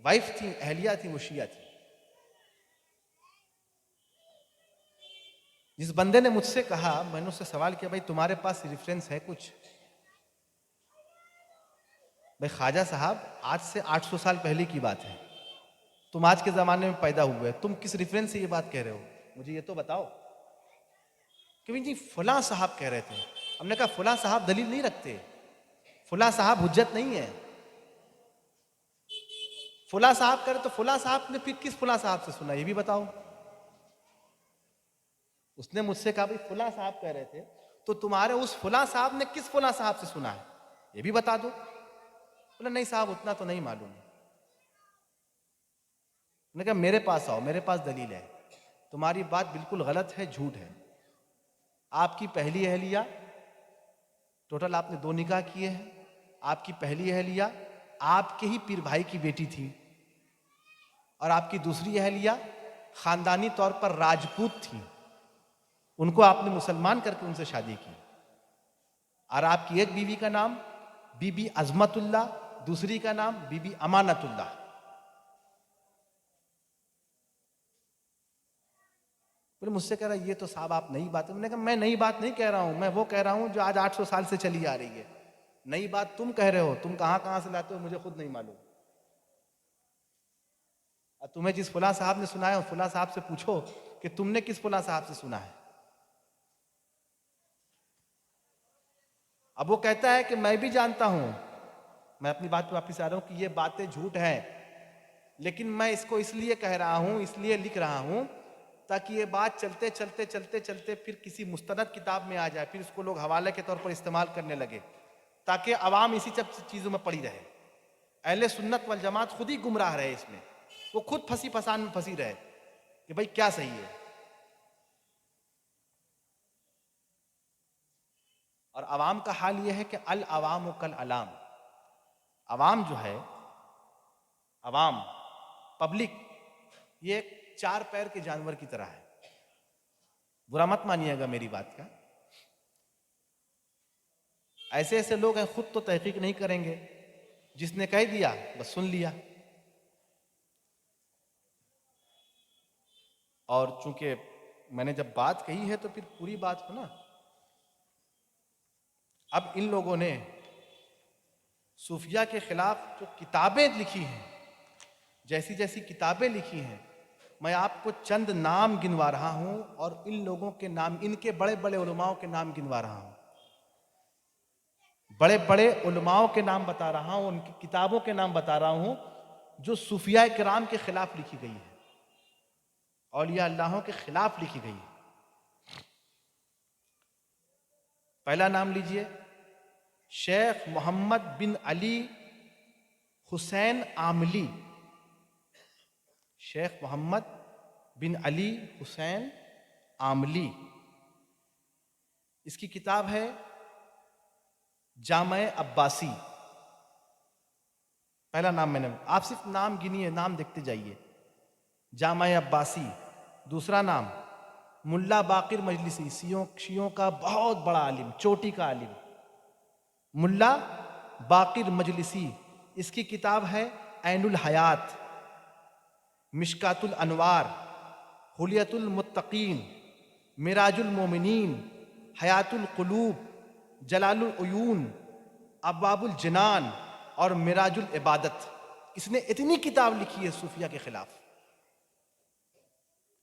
वाइफ थी, अहलिया थी, वो शिया थी। जिस बंदे ने मुझसे कहा, मैंने उससे सवाल किया, भाई तुम्हारे पास रेफरेंस है कुछ? भाई ख्वाजा साहब आज से 800 साल पहले की बात है, तुम आज के ज़माने में पैदा हुए, तुम किस रेफरेंस से ये बात कह रहे हो, मुझे ये तो बताओ। कि जी फुला साहब कह रहे थे। हमने कहा फुला साहब दलील नहीं रखते, फुला साहब हुज्जत नहीं है। फुला साहब कह रहे तो फुला साहब ने फिर किस फुला साहब से सुना, ये भी बताओ। उसने मुझसे कहा भाई फुला साहब कह रहे थे, तो तुम्हारे उस फुला साहब ने किस फुला साहब से सुना है, ये भी बता दो। बोला नहीं साहब उतना तो नहीं मालूम। मैंने कहा मेरे पास आओ, मेरे पास दलील है, तुम्हारी बात बिल्कुल गलत है, झूठ है। आपकी पहली अहलिया, टोटल आपने 2 निकाह किए हैं, आपकी पहली अहलिया आपके ही पीर भाई की बेटी थी, और आपकी दूसरी अहलिया खानदानी तौर पर राजपूत थी, उनको आपने मुसलमान करके उनसे शादी की, और आपकी एक बीवी का नाम बीबी अजमतुल्लाह, दूसरी का नाम बीबी अमानतुल्लाह। फिर मुझसे कह रहा ये तो साहब आप नई बात है। मैंने कहा मैं नई बात नहीं कह रहा हूं, मैं वो कह रहा हूं जो आज 800 साल से चली आ रही है। नई बात तुम कह रहे हो, तुम कहां कहां से लाते हो मुझे खुद नहीं मालूम। और तुम्हें जिस फुला साहब ने सुनाया फुला साहब से पूछो कि तुमने किस फुला साहब से सुना है। अब वो कहता है कि मैं भी जानता हूं, मैं अपनी बात पे वापिस आ रहा हूं कि ये बातें झूठ है, लेकिन मैं इसको इसलिए कह रहा हूं, इसलिए लिख रहा हूं ताकि ये बात चलते चलते चलते चलते फिर किसी मुस्तनद किताब में आ जाए, फिर इसको लोग हवाले के तौर पर इस्तेमाल करने लगे, ताकि अवाम इसी सब चीज़ों में पड़ी रहे। अहले सुन्नत वल जमात खुद ही गुमराह रहे, इसमें वो खुद फंसी फसान में फंसी रहे कि भाई क्या सही है। और अवाम का हाल यह है कि अल अवाम कल अलाम, अवाम जो है, अवाम पब्लिक, ये एक 4 पैर के जानवर की तरह है। बुरा मत मानिएगा मेरी बात का। ऐसे ऐसे लोग हैं खुद तो तहकीक नहीं करेंगे, जिसने कह दिया बस सुन लिया। और चूंकि मैंने जब बात कही है तो फिर पूरी बात हो ना। अब इन लोगों ने सूफिया के खिलाफ जो किताबें लिखी हैं, जैसी जैसी किताबें लिखी हैं, मैं आपको चंद नाम गिनवा रहा हूं और इन लोगों के नाम, इनके बड़े बड़े उलमाओं के नाम गिनवा रहा हूं, बड़े बड़े उलमाओं के नाम बता रहा हूं, उनकी किताबों के नाम बता रहा हूं जो सूफिया किराम के खिलाफ लिखी गई है, औलिया अल्लाहों के खिलाफ लिखी गई है। पहला नाम लीजिए, शेख मोहम्मद बिन अली हुसैन आमली। शेख मोहम्मद बिन अली हुसैन आमली, इसकी किताब है जामे अब्बासी। पहला नाम मैंने, आप सिर्फ नाम गिनिए, नाम देखते जाइए। जामे अब्बासी। दूसरा नाम मुल्ला बाकिर मजलिसी, शियों का बहुत बड़ा आलिम, चोटी का आलिम, मुल्ला बाकिर मजलिसी। इसकी किताब है ऐनुल हयात, मिशकातुल अनवार, हुलियतुल मुत्तकीन, मिराजुल मोमिनीन, हयातुल कुलूब, जलालुल उयून, अब्वाबुल जिनान और मिराजुल इबादत। इसने इतनी किताब लिखी है सूफिया के खिलाफ,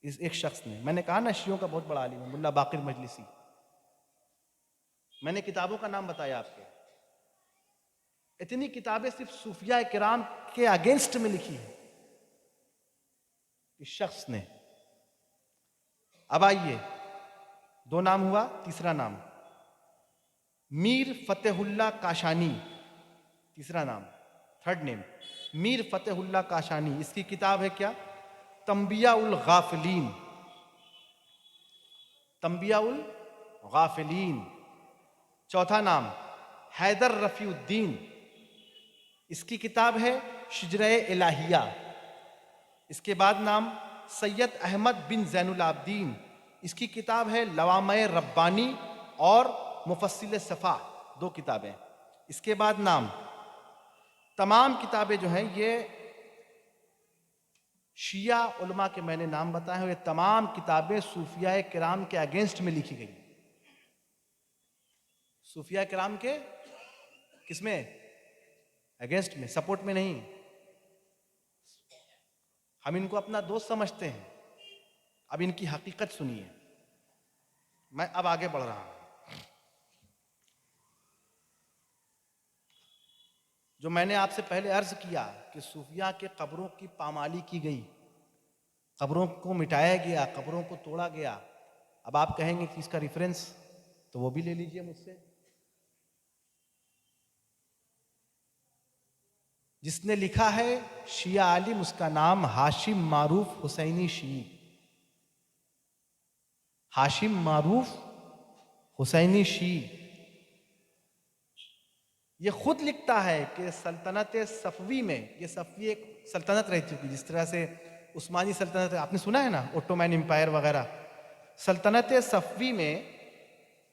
इस एक शख्स ने। मैंने कहा ना शियों का बहुत बड़ा आलिम है मुल्ला बाकिर मजलिसी। मैंने किताबों का नाम बताया आपके। इतनी किताबें सिर्फ सूफिया किराम के अगेंस्ट में लिखी है इस शख्स ने। अब आइए, 2 नाम हुआ, तीसरा नाम मीर फतेहुल्ला काशानी। तीसरा नाम, थर्ड नेम, मीर फतेहुल्ला काशानी। इसकी किताब है क्या? तंबिया उल गाफिलीन। तंबिया उल गाफिलीन। चौथा नाम हैदर रफीउद्दीन। इसकी किताब है शिजरे इलाहिया। इसके बाद नाम सैयद अहमद बिन जैनुल आबदीन। इसकी किताब है लवामे रब्बानी और मुफस्सिल सफ़ा, 2 किताबें। इसके बाद नाम, तमाम किताबें जो हैं ये शिया उलमा के मैंने नाम बताए हैं। ये तमाम किताबें सूफिया किराम के अगेंस्ट में लिखी गई। सूफिया किराम के किसमें? अगेंस्ट में, सपोर्ट में नहीं। हम इनको अपना दोस्त समझते हैं। अब इनकी हकीकत सुनिए। मैं अब आगे बढ़ रहा हूं। जो मैंने आपसे पहले अर्ज किया कि सूफिया के कब्रों की पामाली की गई, कब्रों को मिटाया गया, कब्रों को तोड़ा गया। अब आप कहेंगे कि इसका रेफरेंस तो वो भी ले लीजिए मुझसे। जिसने लिखा है शिया आलिम, उसका नाम हाशिम मारूफ हुसैनी शी। हाशिम मारूफ हुसैनी शी। ये खुद लिखता है कि सल्तनत सफवी में, ये सफवी एक सल्तनत रह चुकी, जिस तरह से उस्मानी सल्तनत आपने सुना है ना, ओटोमैन एम्पायर वगैरह, सल्तनत सफ़वी में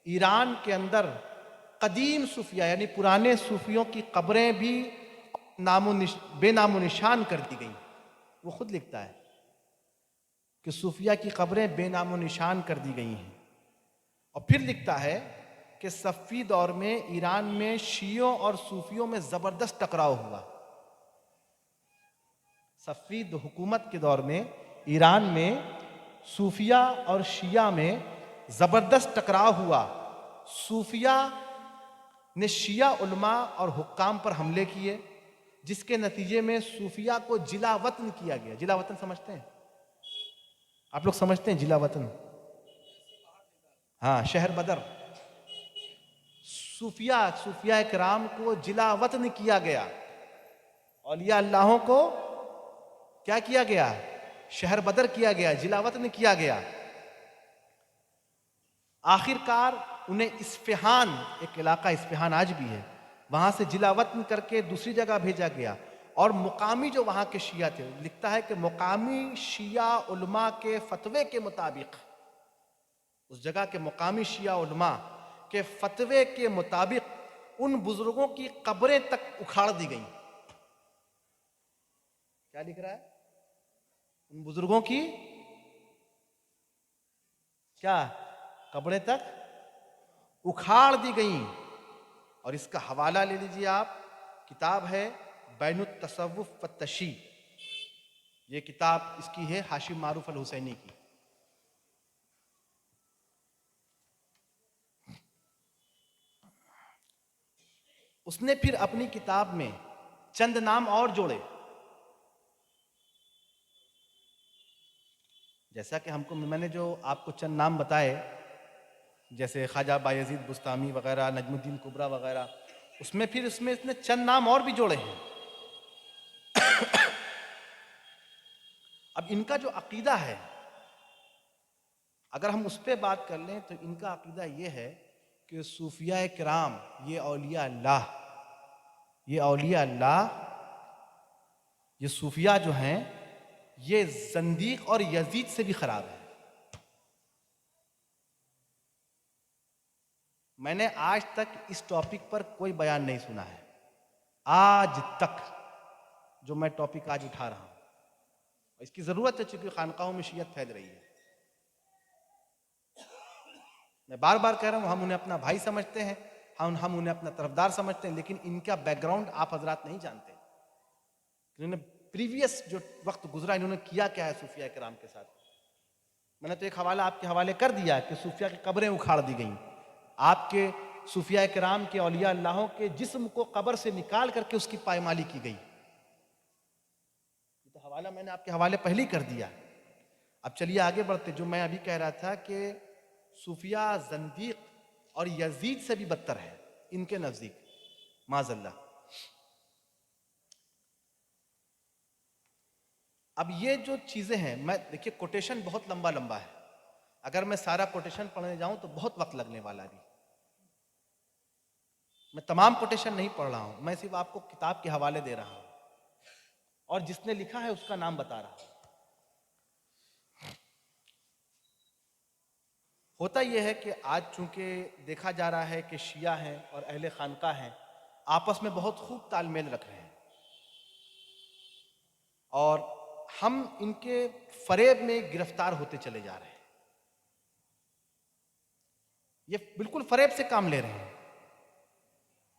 ईरान के अंदर कदीम सूफिया यानी पुराने सूफियों की कब्रें भी बेनामो निशान कर दी गई। वो खुद लिखता है कि सूफिया की कब्रें बेनामो निशान कर दी गई हैं। और फिर लिखता है कि सफ़वी दौर में ईरान में शियों और सूफियों में ज़बरदस्त टकराव हुआ। सफ़वी हुकूमत के दौर में ईरान में सूफिया और शिया में ज़बरदस्त टकराव हुआ। सूफिया ने शिया उलमा और हुक्काम पर हमले किए, जिसके नतीजे में सूफिया को जिला वतन किया गया। जिला वतन समझते हैं आप लोग? समझते हैं जिला वतन? हाँ, शहर बदर। सूफिया इकराम को जिला वतन किया गया। औलिया अल्लाहों को क्या किया गया? शहर बदर किया गया, जिला वतन किया गया। आखिरकार उन्हें इस्फहान, एक इलाका इस्फहान आज भी है, वहां से जिला वतन करके दूसरी जगह भेजा गया। और मुकामी जो वहां के शिया थे, लिखता है कि मुकामी शिया उलमा के फतवे के मुताबिक, उस जगह के मुकामी शिया उलमा के फतवे के मुताबिक उन बुजुर्गों की कब्रें तक उखाड़ दी गई। क्या लिख रहा है? उन बुजुर्गों की क्या कब्रें तक उखाड़ दी गई। और इसका हवाला ले लीजिए आप, किताब है बैनुत तसव्वुफ व तशी। ये किताब इसकी है हाशिम मारूफ अल हुसैनी की। उसने फिर अपनी किताब में चंद नाम और जोड़े, जैसा कि मैंने जो आपको चंद नाम बताए, जैसे ख्वाजा बायजीद बुस्तामी वगैरह, नजमुद्दीन कुबरा वगैरह, उसमें इसने चंद नाम और भी जोड़े हैं। अब इनका जो अकीदा है, अगर हम उस पर बात कर लें तो इनका अकीदा ये है कि सूफिया किराम, ये औलिया अल्लाह, ये सूफिया जो हैं, ये जंदीक और यजीद से भी खराब है। मैंने आज तक इस टॉपिक पर कोई बयान नहीं सुना है, आज तक, जो मैं टॉपिक आज उठा रहा हूं। इसकी जरूरत है, चूंकि खानकाहों में शियत फैल रही है। मैं बार बार कह रहा हूं, हम उन्हें अपना भाई समझते हैं, हम उन्हें अपना तरफदार समझते हैं, लेकिन इनका बैकग्राउंड आप हजरात नहीं जानते। इन्होंने प्रीवियस जो वक्त गुजरा, इन्होंने किया क्या है सूफिया किराम के साथ। मैंने तो एक हवाला आपके हवाले कर दिया कि सूफिया की कब्रें उखाड़ दी गई। आपके सूफिया किराम के औलिया अल्लाहों के जिस्म को कब्र से निकाल करके उसकी पायमाली की गई। तो हवाला मैंने आपके हवाले पहले ही कर दिया। अब चलिए आगे बढ़ते। जो मैं अभी कह रहा था कि सूफिया जंदीक और यजीद से भी बदतर है इनके नजदीक, माजल्ला। अब ये जो चीजें हैं, मैं देखिए कोटेशन बहुत लंबा लंबा है, अगर मैं सारा कोटेशन पढ़ने जाऊं तो बहुत वक्त लगने वाला भी। मैं तमाम कोटेशन नहीं पढ़ रहा हूं, मैं सिर्फ आपको किताब के हवाले दे रहा हूं और जिसने लिखा है उसका नाम बता रहा हूं। होता यह है कि आज चूंकि देखा जा रहा है कि शिया हैं और अहले खानका हैं, आपस में बहुत खूब तालमेल रख रहे हैं, और हम इनके फरेब में गिरफ्तार होते चले जा रहे हैं। ये बिल्कुल फरेब से काम ले रहे हैं,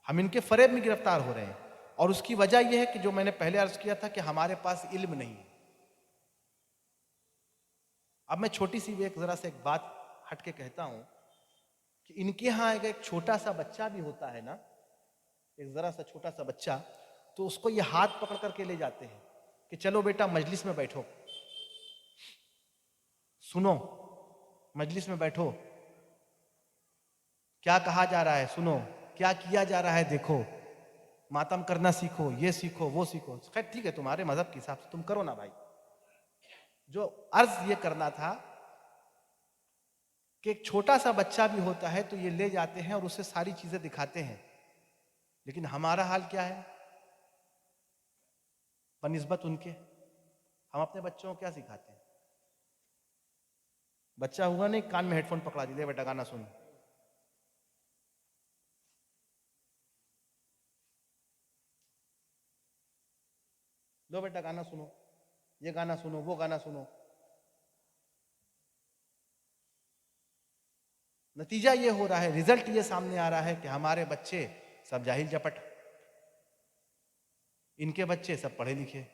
हम इनके फरेब में गिरफ्तार हो रहे हैं। और उसकी वजह यह है कि जो मैंने पहले अर्ज किया था कि हमारे पास इल्म नहीं है। अब मैं छोटी सी एक जरा से एक बात हट के कहता हूं कि इनके यहाँ एक छोटा सा बच्चा भी होता है ना, एक जरा सा छोटा सा बच्चा, तो उसको ये हाथ पकड़ करके ले जाते हैं कि चलो बेटा मजलिस में बैठो, सुनो, मजलिस में बैठो, क्या कहा जा रहा है सुनो, क्या किया जा रहा है देखो, मातम करना सीखो, ये सीखो वो सीखो। खैर ठीक है, तुम्हारे मजहब के हिसाब से तुम करो ना भाई। जो अर्ज ये करना था कि एक छोटा सा बच्चा भी होता है तो ये ले जाते हैं और उसे सारी चीजें दिखाते हैं, लेकिन हमारा हाल क्या है बनिस्बत उनके? हम अपने बच्चों को क्या सिखाते हैं? बच्चा हुआ नहीं, कान में हेडफोन पकड़ा दी, ले बेटा गाना सुन। लो बेटा गाना सुनो, ये गाना सुनो, वो गाना सुनो। नतीजा ये हो रहा है, रिजल्ट ये सामने आ रहा है कि हमारे बच्चे सब जाहिल जपट, इनके बच्चे सब पढ़े लिखे।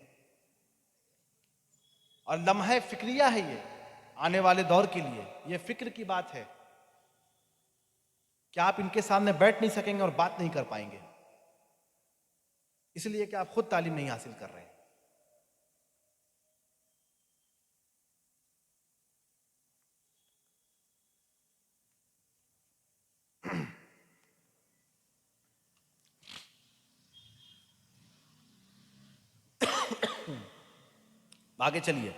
और लम्हा फिक्रिया है ये आने वाले दौर के लिए, ये फिक्र की बात है कि आप इनके सामने बैठ नहीं सकेंगे और बात नहीं कर पाएंगे, इसलिए कि आप खुद तालीम नहीं हासिल कर रहे हैं। आगे चलिए,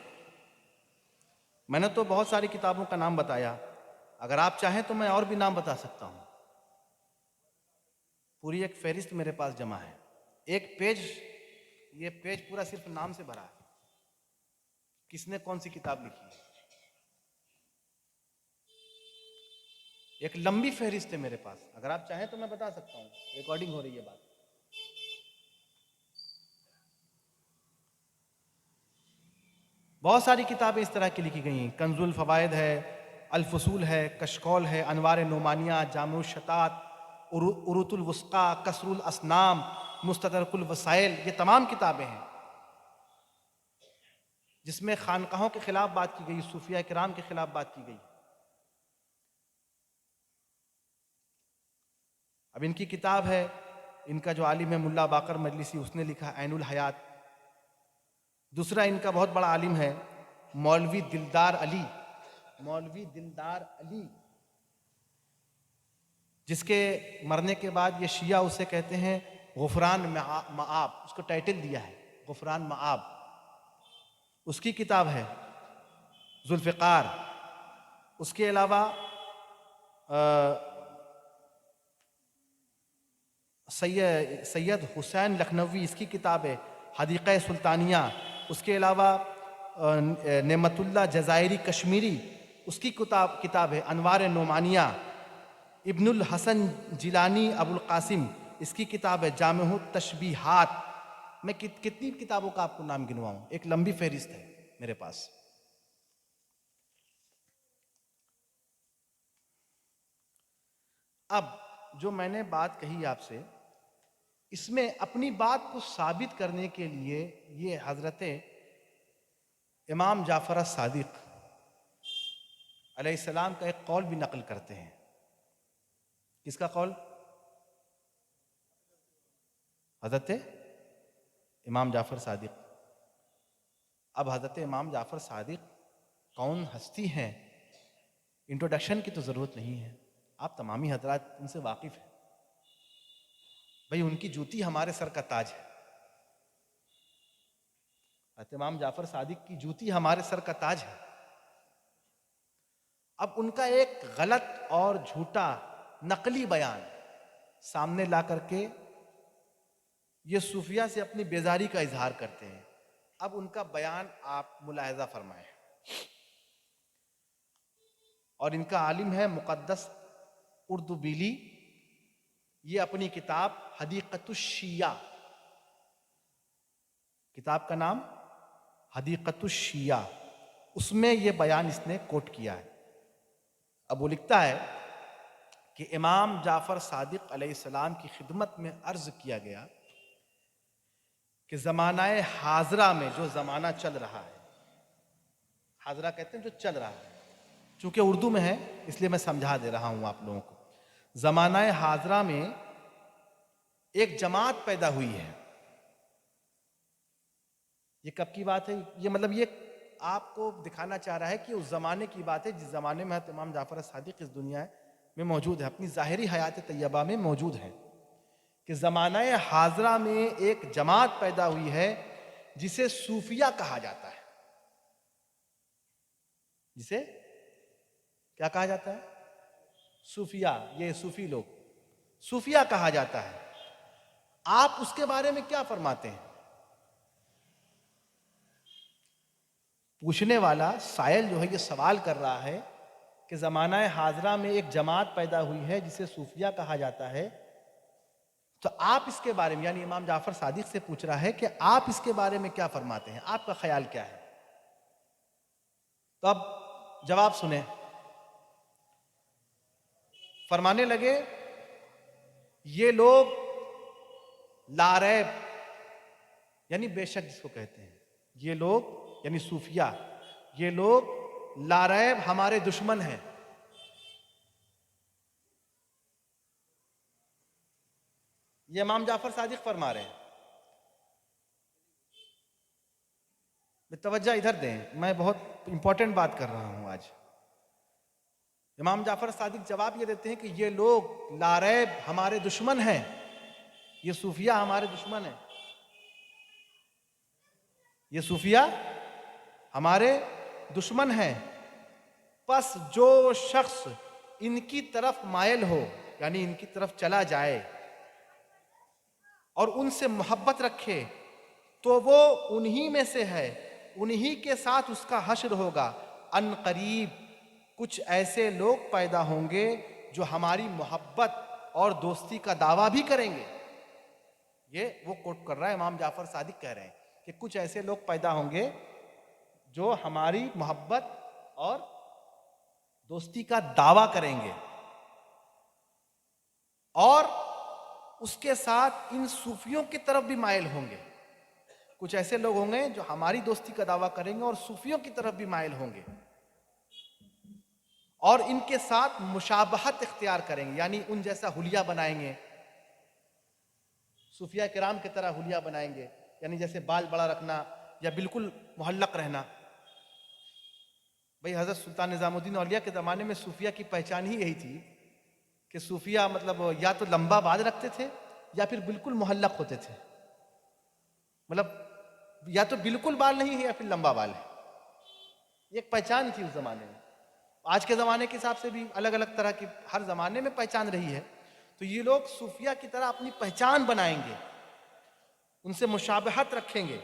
मैंने तो बहुत सारी किताबों का नाम बताया, अगर आप चाहें तो मैं और भी नाम बता सकता हूं। पूरी एक फहरिस्त मेरे पास जमा है, एक पेज, ये पेज पूरा सिर्फ नाम से भरा है, किसने कौन सी किताब लिखी है। एक लंबी फहरिस्त है मेरे पास, अगर आप चाहें तो मैं बता सकता हूं, रिकॉर्डिंग हो रही है बात। बहुत सारी किताबें इस तरह की लिखी गई हैं, कंजुल फवायद है, अल फसूल है, कशकौल है, अनवार नोमानिया, जामुल शतात, उरुतुल वुस्का, कसरुल असनाम, मुस्तदरकुल वसाइल, ये तमाम किताबें हैं जिसमें खानकाहों के खिलाफ बात की गई, सूफिया किराम के खिलाफ बात की गई। अब इनकी किताब है, इनका जो आलिम है मुल्ला बाकर मजलिसी, उसने लिखा ऐनुल हयात। दूसरा इनका बहुत बड़ा आलिम है मौलवी दिलदार अली, मौलवी दिलदार अली, जिसके मरने के बाद ये शिया उसे कहते हैं गुफरान मआब, उसको टाइटल दिया है गुफरान मआब। उसकी किताब है जुल्फ़िकार। उसके अलावा सैयद हुसैन लखनवी, इसकी किताब है हदीक़ा सुल्तानिया। उसके अलावा नेमतुल्ला जज़ायरी कश्मीरी, उसकी किताब है अनवार नोमानिया। इब्नुल हसन जिलानी अबुल कासिम, इसकी किताब है जामिउ तशबीहात। मैं कितनी किताबों का आपको नाम गिनवाऊं, एक लंबी फहरिस्त है मेरे पास। अब जो मैंने बात कही आपसे, इसमें अपनी बात को साबित करने के लिए ये हजरत इमाम जाफर सादिक अलैहिस्सलाम का एक कौल भी नकल करते हैं। किसका कौल? हजरत इमाम जाफर सादिक। अब हजरत इमाम जाफर सादिक कौन हस्ती हैं, इंट्रोडक्शन की तो ज़रूरत नहीं है, आप तमामी हजरात उनसे वाकिफ़ हैं। भाई उनकी जूती हमारे सर का ताज है, हजरत इमाम जाफर सादिक की जूती हमारे सर का ताज है। अब उनका एक गलत और झूठा नकली बयान सामने ला करके ये सूफिया से अपनी बेजारी का इजहार करते हैं। अब उनका बयान आप मुलाहिजा फरमाएं। और इनका आलिम है मुक़द्दस उर्दुबीली, ये अपनी किताब हदीक़तुश्शिया, किताब का नाम हदीक़तुश्शिया, उसमें ये बयान इसने कोट किया है। अब वो लिखता है कि इमाम जाफर सादिक अलैहिस्सलाम की खिदमत में अर्ज किया गया कि ज़मानाए हाजरा में, जो ज़माना चल रहा है, हाजरा कहते हैं जो चल रहा है, चूंकि उर्दू में है इसलिए मैं समझा दे रहा हूं आप लोगों को। ज़मानाए हाजरा में एक जमात पैदा हुई है। ये कब की बात है? ये मतलब ये आपको दिखाना चाह रहा है कि उस ज़माने की बात है जिस ज़माने में इमाम जाफर सादिक इस दुनिया में मौजूद है, अपनी ज़ाहिरी हयात तैयबा में मौजूद है, कि ज़मानाए हाजरा में एक जमात पैदा हुई है जिसे सूफिया कहा जाता है। जिसे क्या कहा जाता है? सूफिया, ये सूफी लोग, सूफिया कहा जाता है। आप उसके बारे में क्या फरमाते हैं? पूछने वाला सायल जो है ये सवाल कर रहा है कि ज़माना हाज़रा में एक जमात पैदा हुई है जिसे सूफिया कहा जाता है, तो आप इसके बारे में, यानी इमाम जाफर सादिक से पूछ रहा है कि आप इसके बारे में क्या फरमाते हैं, आपका ख्याल क्या है। तो अब जवाब सुने। फरमाने लगे, ये लोग लारैब, यानी बेशक जिसको कहते हैं, ये लोग यानी सूफिया, ये लोग लारैब हमारे दुश्मन हैं। ये इमाम जाफर सादिक फरमा रहे हैं। तवज्जो इधर दें, मैं बहुत इंपॉर्टेंट बात कर रहा हूं आज। इमाम जाफर सादिक जवाब ये देते हैं कि ये लोग लारैब हमारे दुश्मन हैं, ये सूफिया हमारे दुश्मन हैं, ये सूफिया हमारे दुश्मन हैं। बस जो शख्स इनकी तरफ मायल हो, यानी इनकी तरफ चला जाए और उनसे मोहब्बत रखे, तो वो उन्हीं में से है, उन्हीं के साथ उसका हश्र होगा। अन करीब कुछ ऐसे लोग पैदा होंगे जो हमारी मोहब्बत और दोस्ती का दावा भी करेंगे। ये वो कोट कर रहा है, इमाम जाफर सादिक कह रहे हैं कि कुछ ऐसे लोग पैदा होंगे जो हमारी मोहब्बत और दोस्ती का दावा करेंगे, और उसके साथ इन सूफियों की तरफ भी मायल होंगे। कुछ ऐसे लोग होंगे जो हमारी दोस्ती का दावा करेंगे और सूफियों की तरफ भी मायल होंगे, और इनके साथ मुशाबहत इख्तियार करेंगे, यानी उन जैसा हुलिया बनाएंगे, सूफिया किराम की तरह हुलिया बनाएंगे, यानी जैसे बाल बड़ा रखना या बिल्कुल मुहल्लक रहना। भाई हजरत सुल्तान निजामुद्दीन औलिया के ज़माने में सूफिया की पहचान ही यही थी कि सूफिया मतलब या तो लंबा बाल रखते थे या फिर बिल्कुल मुहल्लक होते थे, मतलब या तो बिल्कुल बाल नहीं है या फिर लंबा बाल है। एक पहचान थी उस ज़माने में। आज के ज़माने के हिसाब से भी अलग अलग तरह की हर ज़माने में पहचान रही है। तो ये लोग सूफिया की तरह अपनी पहचान बनाएंगे, उनसे मुशाबहत रखेंगे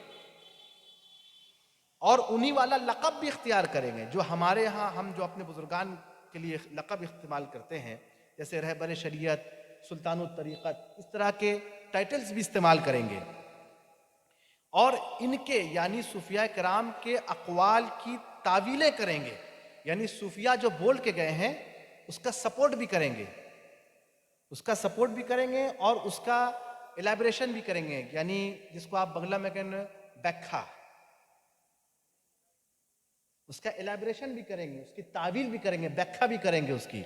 और उन्हीं वाला लक़ब भी इख्तियार करेंगे जो हमारे यहाँ हम जो अपने बुजुर्गान के लिए लक़ब इस्तेमाल करते हैं, जैसे रहबर शरीयत, सुल्तानुत तरीक़त, इस तरह के टाइटल्स भी इस्तेमाल करेंगे। और इनके यानी सूफिया किराम के अक़वाल की तावीलें करेंगे, यानी सूफिया जो बोल के गए हैं उसका सपोर्ट भी करेंगे, उसका सपोर्ट भी करेंगे और उसका एलैबोरेशन भी करेंगे, यानी जिसको आप बंगला में कहते व्याख्या, उसका एलैबोरेशन भी करेंगे, उसकी तावील भी करेंगे, व्याख्या भी करेंगे उसकी।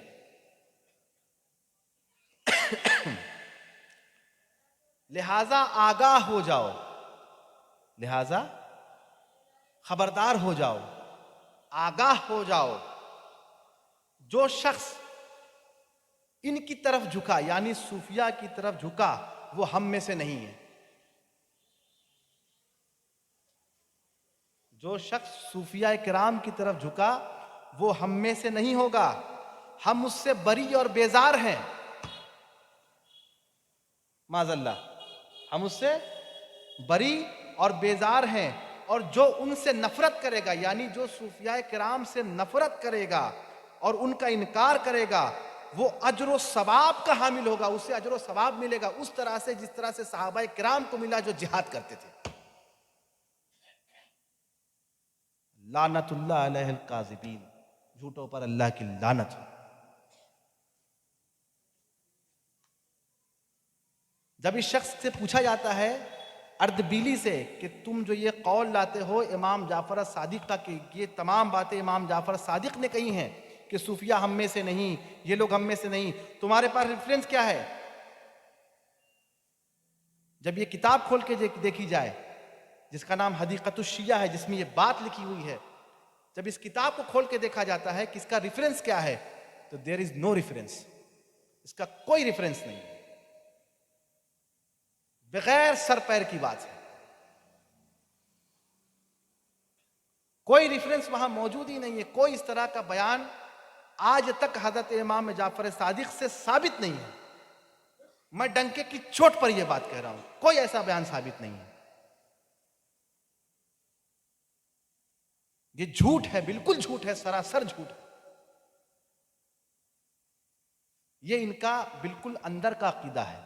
लिहाजा आगाह हो जाओ, लिहाजा खबरदार हो जाओ, आगाह हो जाओ, जो शख्स इनकी तरफ झुका यानी सूफिया की तरफ झुका वो हम में से नहीं है। जो शख्स सूफिया किराम की तरफ झुका वो हम में से नहीं होगा, हम उससे बरी और बेजार हैं, माज़ल्ला, हम उससे बरी और बेजार हैं। और जो उनसे नफरत करेगा, यानी जो सूफिया किराम से नफरत करेगा और उनका इनकार करेगा, वो अजर सवाब का हामिल होगा, उसे अजर सवाब मिलेगा उस तरह से जिस तरह से सहाबा किराम को मिला जो जिहाद करते थे। लानतुल्लाह अलैहिल काज़िबीन, झूठों पर अल्लाह की लानत। जब इस शख्स से पूछा जाता है अर्दबिली से कि तुम जो ये कौल लाते हो इमाम जाफर सादिक का कि ये तमाम बातें इमाम जाफर सादिक ने कही हैं कि सूफिया हम में से नहीं, ये लोग हम में से नहीं, तुम्हारे पास रेफरेंस क्या है? जब ये किताब खोल के देखी जाए जिसका नाम हदीक़तुश शिया है, जिसमें ये बात लिखी हुई है, जब इस किताब को खोल के देखा जाता है कि इसका रेफरेंस क्या है, तो देयर इज नो रेफरेंस, इसका कोई रेफरेंस नहीं है, बगैर सर पैर की बात है, कोई रेफरेंस वहां मौजूद ही नहीं है। कोई इस तरह का बयान आज तक हजरत इमाम जाफर सादिक से साबित नहीं है। मैं डंके की चोट पर यह बात कह रहा हूं, कोई ऐसा बयान साबित नहीं है। ये झूठ है, बिल्कुल झूठ है, सरासर झूठ है। ये इनका बिल्कुल अंदर का अकीदा है।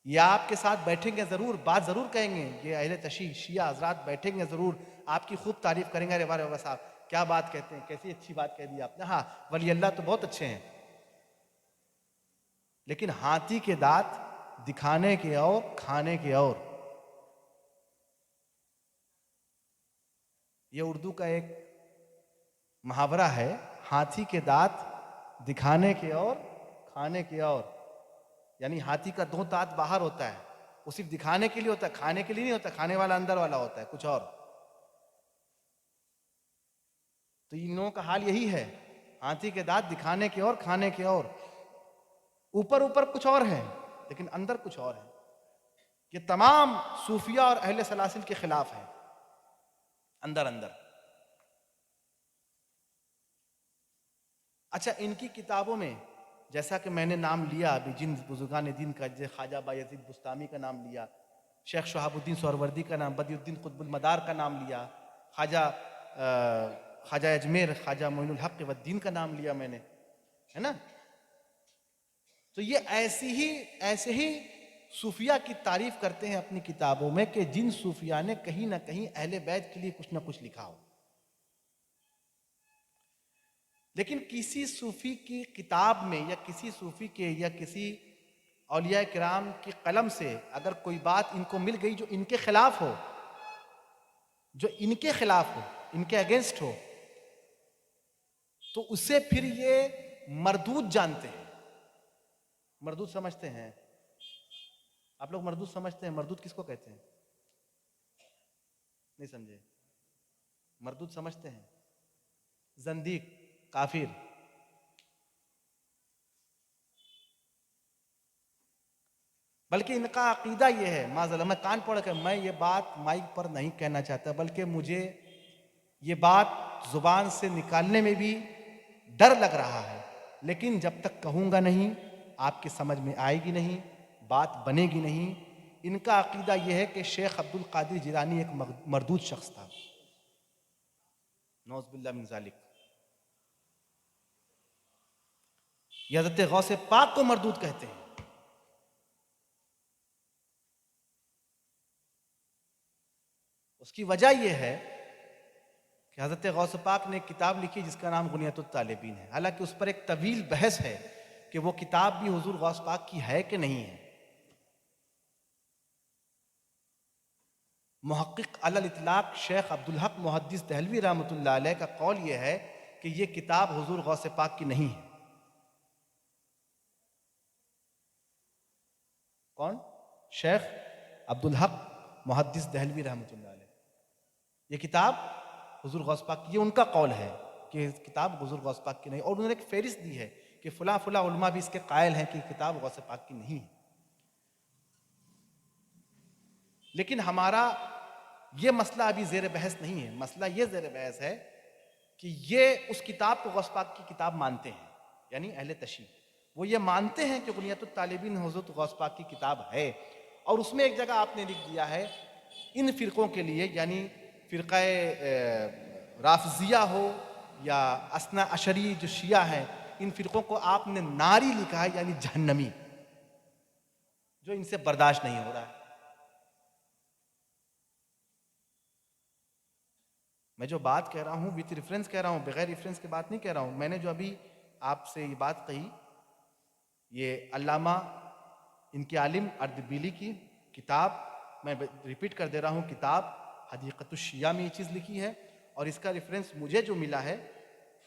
ये आपके साथ बैठेंगे ज़रूर, बात ज़रूर कहेंगे, ये अहले तशी शिया हजरात बैठेंगे ज़रूर, आपकी खूब तारीफ करेंगे, अरे वाह वाह साहब क्या बात कहते हैं, कैसी अच्छी बात कह दी आपने, हाँ वली अल्लाह तो बहुत अच्छे हैं। लेकिन हाथी के दांत दिखाने के और खाने के और, ये उर्दू का एक मुहावरा है, हाथी के दांत दिखाने के और खाने के और। यानी हाथी का दो दांत बाहर होता है, वो सिर्फ दिखाने के लिए होता है, खाने के लिए नहीं होता, खाने वाला अंदर वाला होता है कुछ और। तो इन लोगों का हाल यही है, हाथी के दांत दिखाने के और खाने के और, ऊपर ऊपर कुछ और है लेकिन अंदर कुछ और है। ये तमाम सूफिया और अहले सलासिल के खिलाफ है अंदर अंदर। अच्छा, इनकी किताबों में जैसा कि मैंने नाम लिया अभी जिन बुजुर्गान दीन का, जैसे ख्वाजा बायजीद बुस्तामी का नाम लिया, शेख शहाबुद्दीन सोहरवर्दी का नाम, बदियुद्दीन कुतुबुल मदार का नाम लिया, ख्वाजा अजमेर ख्वाजा मोइनुल हक वद्दीन का नाम लिया मैंने, है ना। तो ये ऐसे ही सूफिया की तारीफ करते हैं अपनी किताबों में कि जिन सूफिया ने कहीं ना कहीं अहले बैत के लिए कुछ ना कुछ लिखा हो। लेकिन किसी सूफी की किताब में या किसी सूफी के या किसी औलिया किराम की कलम से अगर कोई बात इनको मिल गई जो इनके खिलाफ हो, जो इनके खिलाफ हो, इनके अगेंस्ट हो, तो उसे फिर ये मरदूद जानते हैं। मरदूद समझते हैं आप लोग? मरदूद समझते हैं? मरदूद किसको कहते हैं? नहीं समझे? मरदूद समझते हैं? जंदीक, काफिर। बल्कि इनका अकीदा ये है, माज़अल्लाह मैं कान पकड़ कर मैं ये बात माइक पर नहीं कहना चाहता, बल्कि मुझे ये बात जुबान से निकालने में भी डर लग रहा है, लेकिन जब तक कहूँगा नहीं आपकी समझ में आएगी नहीं, बात बनेगी नहीं। इनका अकीदा यह है कि शेख अब्दुल कादिर जिलानी एक मरदूद शख्स था, नौज़ बिल्लाह मिन ज़ालिक। हज़रत गौसे पाक को मरदूद कहते हैं। उसकी वजह यह है कि हज़रत गौस पाक ने एक किताब लिखी जिसका नाम गुनियतुत तालिबीन है। हालांकि उस पर एक तवील बहस है कि वो किताब भी हुजूर गौस पाक की है कि नहीं है। मुहक्किक अलल इतलाक शेख अब्दुल हक मुहद्दिस दहलवी रहमतुल्लाह अलैह का कौल यह है कि ये किताब हुजूर गौस पाक की नहीं है। कौन? शेख अब्दुल हक मुहद्दिस दहलवी रहमतुल्लाह अलैह। ये किताब हुजूर गौस पाक की, ये उनका कौल है कि किताब हुजूर गौस पाक की नहीं। और उन्होंने एक फहरिस्त दी है कि फुला फुला उलमा भी इसके कायल हैं कि किताब गौस पाक की नहीं है। लेकिन हमारा ये मसला अभी ज़ेर बहस नहीं है। मसला ये ज़ेर बहस है कि ये उस किताब को गौस पाक की किताब मानते हैं, यानी अहले तशी वो ये मानते हैं कि बुनियतुत तालिबीन हुज़रत गौस पाक की किताब है। और उसमें एक जगह आपने लिख दिया है इन फ़िरक़ों के लिए, यानी फ़िरक़ा राफ़िज़िया हो या असना अशरी जो शिया हैं, इन फ़िरक़ों को आपने नारी लिखा है, यानी जहन्नमी, जो इनसे बर्दाश्त नहीं हो रहा है। मैं जो बात कह रहा हूँ विथ रेफरेंस कह रहा हूँ, बगैर रेफरेंस की बात नहीं कह रहा हूँ। मैंने जो अभी आपसे ये बात कही, ये अल्लामा इनके आलिम अर्दबिली की किताब, मैं रिपीट कर दे रहा हूँ, किताब हदीक़तुश्शिया में ये चीज़ लिखी है। और इसका रेफरेंस मुझे जो मिला है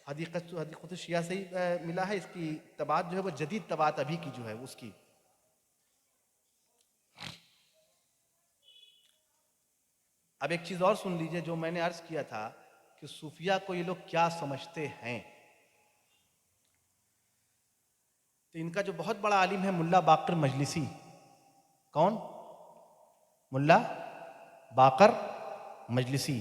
हदीक़तुश्शिया से ही मिला है। इसकी तबात जो है वो जदीद तबात अभी की जो है उसकी। अब एक चीज़ और सुन लीजिए, जो मैंने अर्ज़ किया था कि सूफिया को ये लोग क्या समझते हैं। तो इनका जो बहुत बड़ा आलिम है मुल्ला बाकर मजलिसी। कौन? मुल्ला बाकर मजलिसी।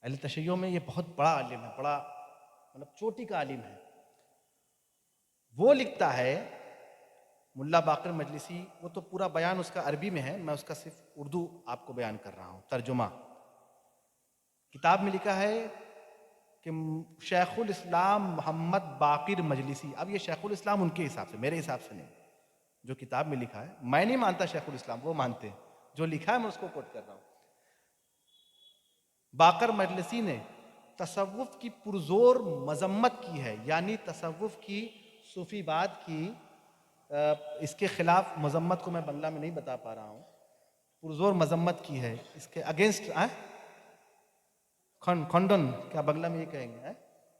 अहले तशय्युअ में ये बहुत बड़ा आलिम है, बड़ा मतलब चोटी का आलिम है। वो लिखता है, मुल्ला बाकर मजलिसी, वो तो पूरा बयान उसका अरबी में है, मैं उसका सिर्फ उर्दू आपको बयान कर रहा हूँ, तर्जुमा। किताब में लिखा है कि शेखुल इस्लाम मोहम्मद बाकिर मजलिसी, अब ये शेखुल इस्लाम उनके हिसाब से, मेरे हिसाब से नहीं, जो किताब में लिखा है, मैं नहीं मानता शेखुल इस्लाम, वो मानते हैं, जो लिखा है मैं उसको कोट कर रहा हूं। बाकर मजलिसी ने तसव्वुफ की पुरजोर मजम्मत की है, यानी तसव्वुफ की, सूफीबाद की इसके खिलाफ मजम्मत को मैं बंगला में नहीं बता पा रहा हूं, पुरजोर मजम्मत की है, इसके अगेंस्ट खंडन, क्या बंगला में ये कहेंगे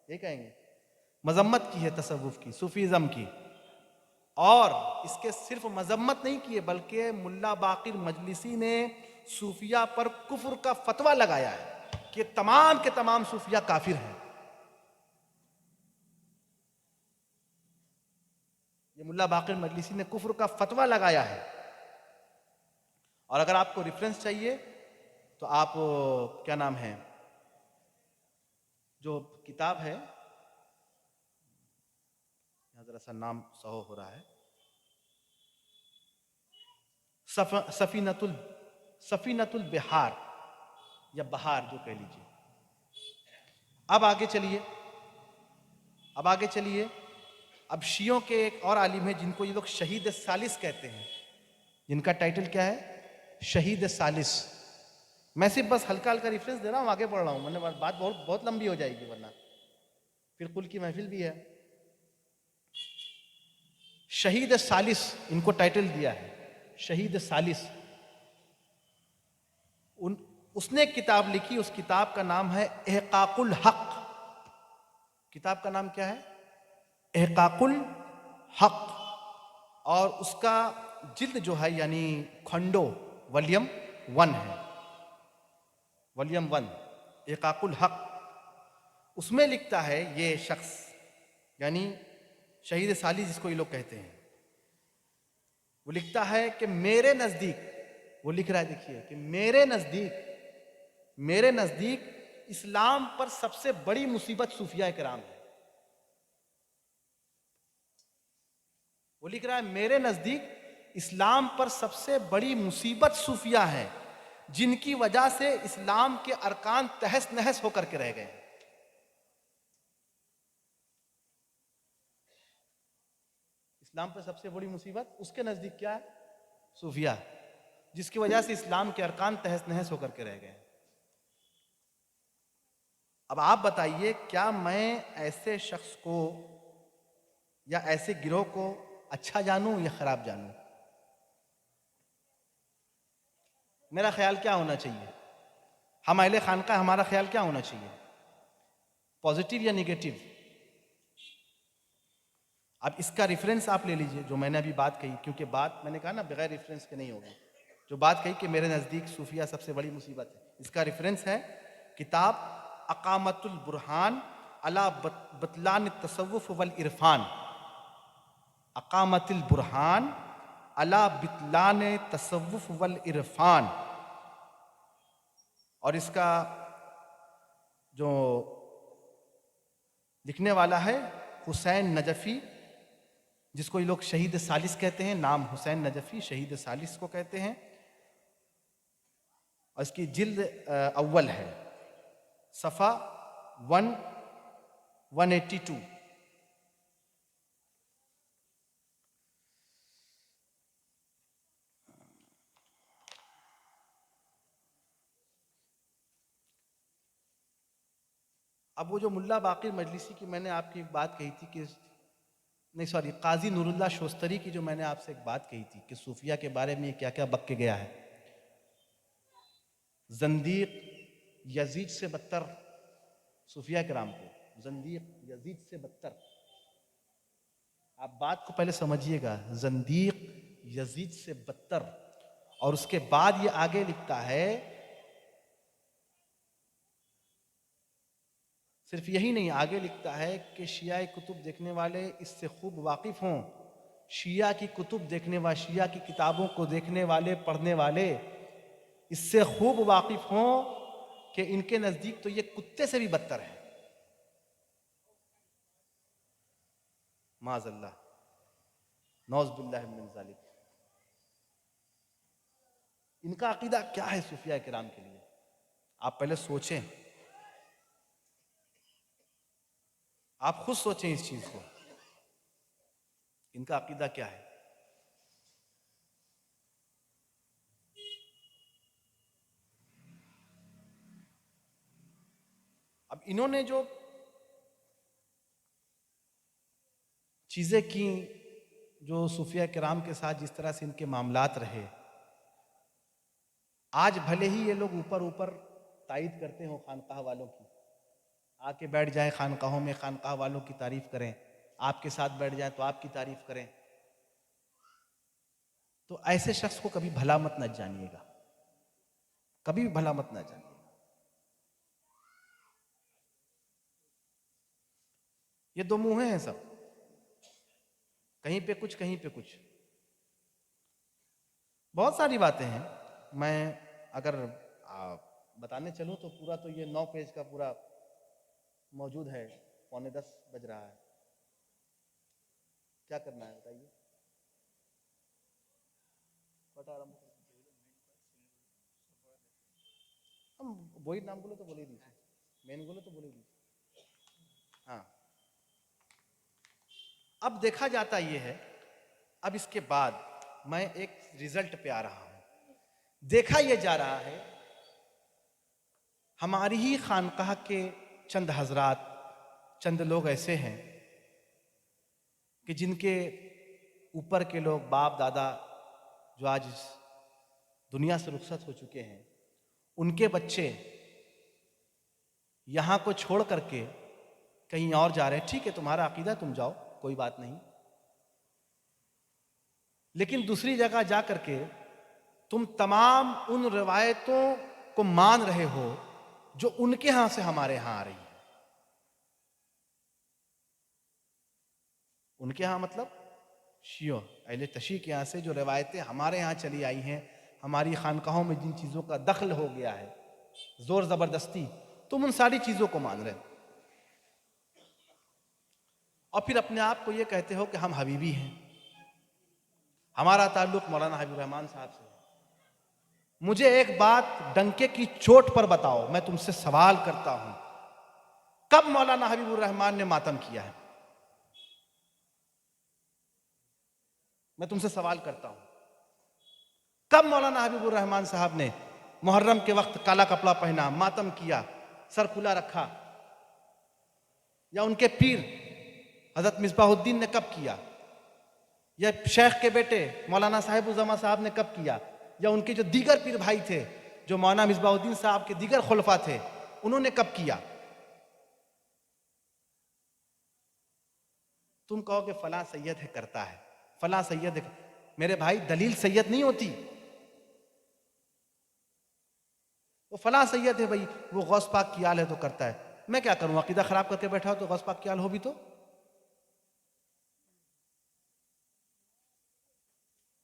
ये कहेंगे, मजम्मत की है तसव्वुफ की, सूफीज़म की। और इसके सिर्फ मजम्मत नहीं की है, बल्कि मुल्ला बाकिर मजलिसी ने सूफिया पर कुफ्र का फतवा लगाया है कि तमाम के तमाम सूफिया काफिर हैं। ये मुल्ला बाकिर मजलिसी ने कुफ्र का फतवा लगाया है। और अगर आपको रेफरेंस चाहिए तो आप, क्या नाम है, जो किताब है, यहां जरा सा नाम सहो हो रहा है, सफीनतुल बिहार या बहार जो कह लीजिए। अब आगे चलिए, अब शियों के एक और आलिम है जिनको ये लोग शहीद सालिस कहते हैं, जिनका टाइटल क्या है, शहीद सालिस। मैं सिर्फ बस हल्का हल्का रेफरेंस दे रहा हूं, आगे बढ़ रहा हूं, मैंने बात बहुत बहुत लंबी हो जाएगी वरना फिर कुल की महफिल भी है। शहीद सालिस इनको टाइटल दिया है, शहीद सालिस। उसने एक किताब लिखी, उस किताब का नाम है एहकाकुल हक। किताब का नाम क्या है, एहकाकुल हक। और उसका जिल्द जो है, यानी खंडो, वॉल्यूम 1 है, वॉल्यूम 1 एहकाकुल हक। उसमें लिखता है ये शख्स, यानी शहीद सालिस जिसको ये लोग कहते हैं, वो लिखता है कि मेरे नजदीक, वो लिख रहा है, देखिए, कि मेरे नजदीक इस्लाम पर सबसे बड़ी मुसीबत सूफिया किराम है। वो लिख रहा है, मेरे नजदीक इस्लाम पर सबसे बड़ी मुसीबत सूफिया है, जिनकी वजह से इस्लाम के अरकान तहस नहस होकर के रह गए। इस्लाम पर सबसे बड़ी मुसीबत उसके नजदीक क्या है, सूफिया, जिसकी वजह से इस्लाम के अरकान तहस नहस होकर के रह गए। अब आप बताइए, क्या मैं ऐसे शख्स को या ऐसे गिरोह को अच्छा जानूं या खराब जानूं? मेरा ख्याल क्या होना चाहिए, हम अहले खानका, हमारा ख्याल क्या होना चाहिए, पॉजिटिव या निगेटिव? अब इसका रेफरेंस आप ले लीजिए, जो मैंने अभी बात कही, क्योंकि बात मैंने कहा ना बगैर रेफरेंस के नहीं होगी। जो बात कही कि मेरे नज़दीक सूफिया सबसे बड़ी मुसीबत है, इसका रेफरेंस है किताब अकामतुल बुरहान अला बतलान तसव्वुफ वल इरफान। अकामतुल बुरहान अला बतलान तसव्वुफ वल इरफान। और इसका जो लिखने वाला है हुसैन नजफी, जिसको ये लोग शहीद सालिस कहते हैं, नाम हुसैन नजफी, शहीद सालिस को कहते हैं। और इसकी जिल्द अव्वल है, सफ़ा 182। अब वो जो मुल्ला बाकिर मजलिसी की मैंने आपकी एक बात कही थी कि, नहीं सॉरी, काजी नूरुल्लाह शोस्तरी की जो मैंने आपसे एक बात कही थी कि सूफिया के बारे में क्या क्या बक के गया है, जंदीक यजीद से बदतर, सूफिया कराम को जंदीक यजीद से बदतर। आप बात को पहले समझिएगा, जंदीक यजीद से बदतर। और उसके बाद ये आगे लिखता है, सिर्फ यही नहीं, आगे लिखता है कि शिया कुतुब देखने वाले इससे खूब वाकिफ हों, शिया की कुतुब देखने वाले, शिया की किताबों को देखने वाले, पढ़ने वाले इससे खूब वाकिफ हों कि इनके नजदीक तो ये कुत्ते से भी बदतर है। माज़अल्लाह, नौज़ बिल्लाहि मिन ज़ालिक। इनका अकीदा क्या है सूफिया किराम के लिए, आप पहले सोचें। आप खुद सोचें इस चीज को, इनका अकीदा क्या है। अब इन्होंने जो चीजें की, जो सूफिया किराम के साथ जिस तरह से इनके मामलात रहे, आज भले ही ये लोग ऊपर ऊपर तायद करते हो खानकाह वालों की, आके बैठ जाए खानकाहों में, खानकाह वालों की तारीफ करें, आपके साथ बैठ जाए तो आपकी तारीफ करें, तो ऐसे शख्स को कभी भला मत न जानिएगा, कभी भी भला मत न जानिएगा। ये दो मुंह हैं सब, कहीं पे कुछ कहीं पे कुछ। बहुत सारी बातें हैं, मैं अगर बताने चलूं तो पूरा तो ये 9 पेज का पूरा मौजूद है। 9:45 बज रहा है, क्या करना है बताइए। हम वही नाम बोलो तो बोले दीजिए, मेन बोलो तो बोले दीजिए। हाँ, अब देखा जाता ये है, अब इसके बाद मैं एक रिजल्ट पे आ रहा हूं। देखा यह जा रहा है, हमारी ही खानकाह के चंद हजरात, चंद लोग ऐसे हैं कि जिनके ऊपर के लोग, बाप दादा जो आज इस दुनिया से रुखसत हो चुके हैं, उनके बच्चे यहां को छोड़ करके कहीं और जा रहे हैं। ठीक है, तुम्हारा अकीदा, तुम जाओ, कोई बात नहीं, लेकिन दूसरी जगह जा करके तुम तमाम उन रिवायतों को मान रहे हो जो उनके यहां से हमारे यहां आ रही है। उनके यहां मतलब शियो अहले तशी के यहां से जो रिवायतें हमारे यहां चली आई हैं, हमारी खानकाहों में जिन चीजों का दखल हो गया है, जोर जबरदस्ती, तुम उन सारी चीजों को मान रहे हो और फिर अपने आप को यह कहते हो कि हम हबीबी हैं, हमारा ताल्लुक मौलाना हबीब रहमान साहब से है। मुझे एक बात डंके की चोट पर बताओ, मैं तुमसे सवाल करता हूं, कब मौलाना हबीबुर रहमान ने मातम किया है? मैं तुमसे सवाल करता हूं, कब मौलाना हबीबुर रहमान साहब ने मुहर्रम के वक्त काला कपड़ा पहना, मातम किया, सर खुला रखा? या उनके पीर हजरत मिसबाहुद्दीन ने कब किया? या शेख के बेटे मौलाना साहिबुज़्ज़मा साहब ने कब किया? या उनके जो दीगर पीर भाई थे, जो मौलाना मिसबाहुद्दीन साहब के दीगर खुलफा थे, उन्होंने कब किया? तुम कहो कि फलां सैयद है करता है, फलां सैयद है। मेरे भाई, दलील सैयद नहीं होती, वो फलां सैयद है भाई, वो गौस पाक की आल है तो करता है। मैं क्या करूं, अकीदा खराब करके बैठा हो तो गौस पाक की आल हो भी तो?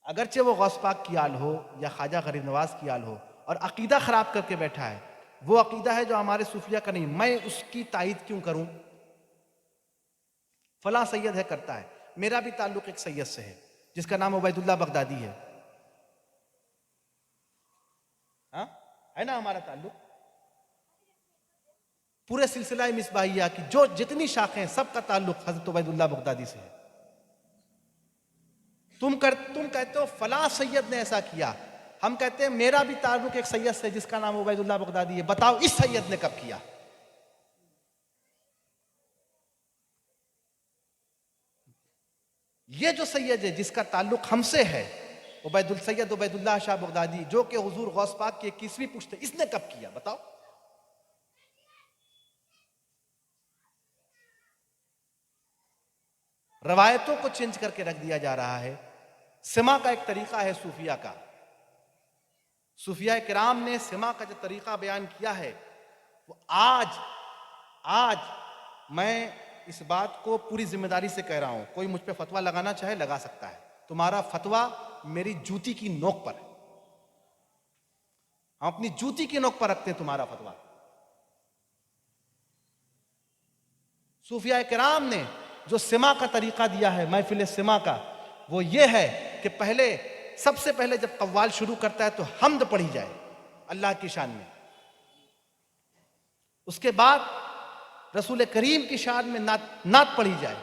अगरचे वो गौस पाक की आल हो या ख्वाजा गरीब नवाज की आल हो और अकीदा खराब करके बैठा है, वो अकीदा है जो हमारे सूफिया का नहीं, मैं उसकी तायद क्यों करूं? फलां सैयद है करता है। मेरा भी ताल्लुक एक सैयद से है जिसका नाम उबैदुल्लाह बगदादी है। हाँ, है ना हमारा ताल्लुक। पूरे सिलसिला मिसबाहिया की जो जितनी शाखें हैं, सबका ताल्लुक हजरत उबैदुल्लाह बगदादी से है। तुम कहते हो फलां सैयद ने ऐसा किया, हम कहते हैं मेरा भी ताल्लुक एक सैयद से जिसका नाम उबैदुल्लाह बगदादी है। बताओ इस सैयद ने कब किया? ये जो सैयद है जिसका ताल्लुक हमसे है, सैयद उबैदुल्लाह शाह बगदादी, जो कि हुजूर गौस पाक की 21वीं पुश्त है, इसने कब किया? बताओ। रवायतों को चेंज करके रख दिया जा रहा है। सिमा का एक तरीका है सूफिया का, सूफिया किराम ने सिमा का जो तरीका बयान किया है, वो आज आज मैं इस बात को पूरी जिम्मेदारी से कह रहा हूं, कोई मुझ पे फतवा लगाना चाहे लगा सकता है, तुम्हारा फतवा मेरी जूती की नोक पर है, हम अपनी जूती की नोक पर रखते हैं तुम्हारा फतवा। सूफिया किराम ने जो सिमा का तरीका दिया है, महफिल सिमा का, वो ये है कि सबसे पहले जब कव्वाल शुरू करता है तो हम्द पढ़ी जाए अल्लाह की शान में, उसके बाद रसूल करीम की शान में नात पढ़ी जाए,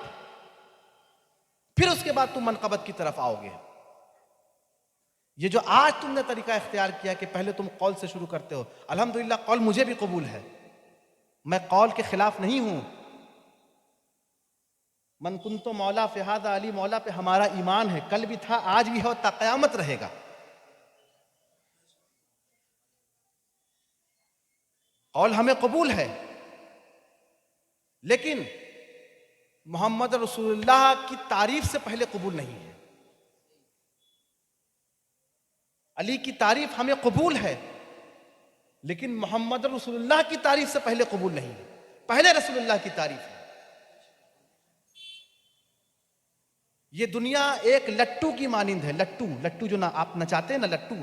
फिर उसके बाद तुम मनकबत की तरफ आओगे। ये जो आज तुमने तरीका इख्तियार किया कि पहले तुम कौल से शुरू करते हो, अल्हम्दुलिल्लाह कौल मुझे भी कबूल है, मैं कौल के खिलाफ नहीं हूं। मन कुंतो मौला फ़िहादा अली, मौला पे हमारा ईमान है, कल भी था आज भी है और ता क़यामत रहेगा। कौल हमें कबूल है, लेकिन मोहम्मद रसूलुल्लाह की तारीफ से पहले कबूल नहीं है। अली की तारीफ हमें कबूल है, लेकिन मोहम्मद रसूलुल्लाह की तारीफ से पहले कबूल नहीं है। पहले रसूलुल्लाह की तारीफ है। ये दुनिया एक लट्टू की मानिंद है। लट्टू, लट्टू जो ना आप नचाते हैं ना, लट्टू,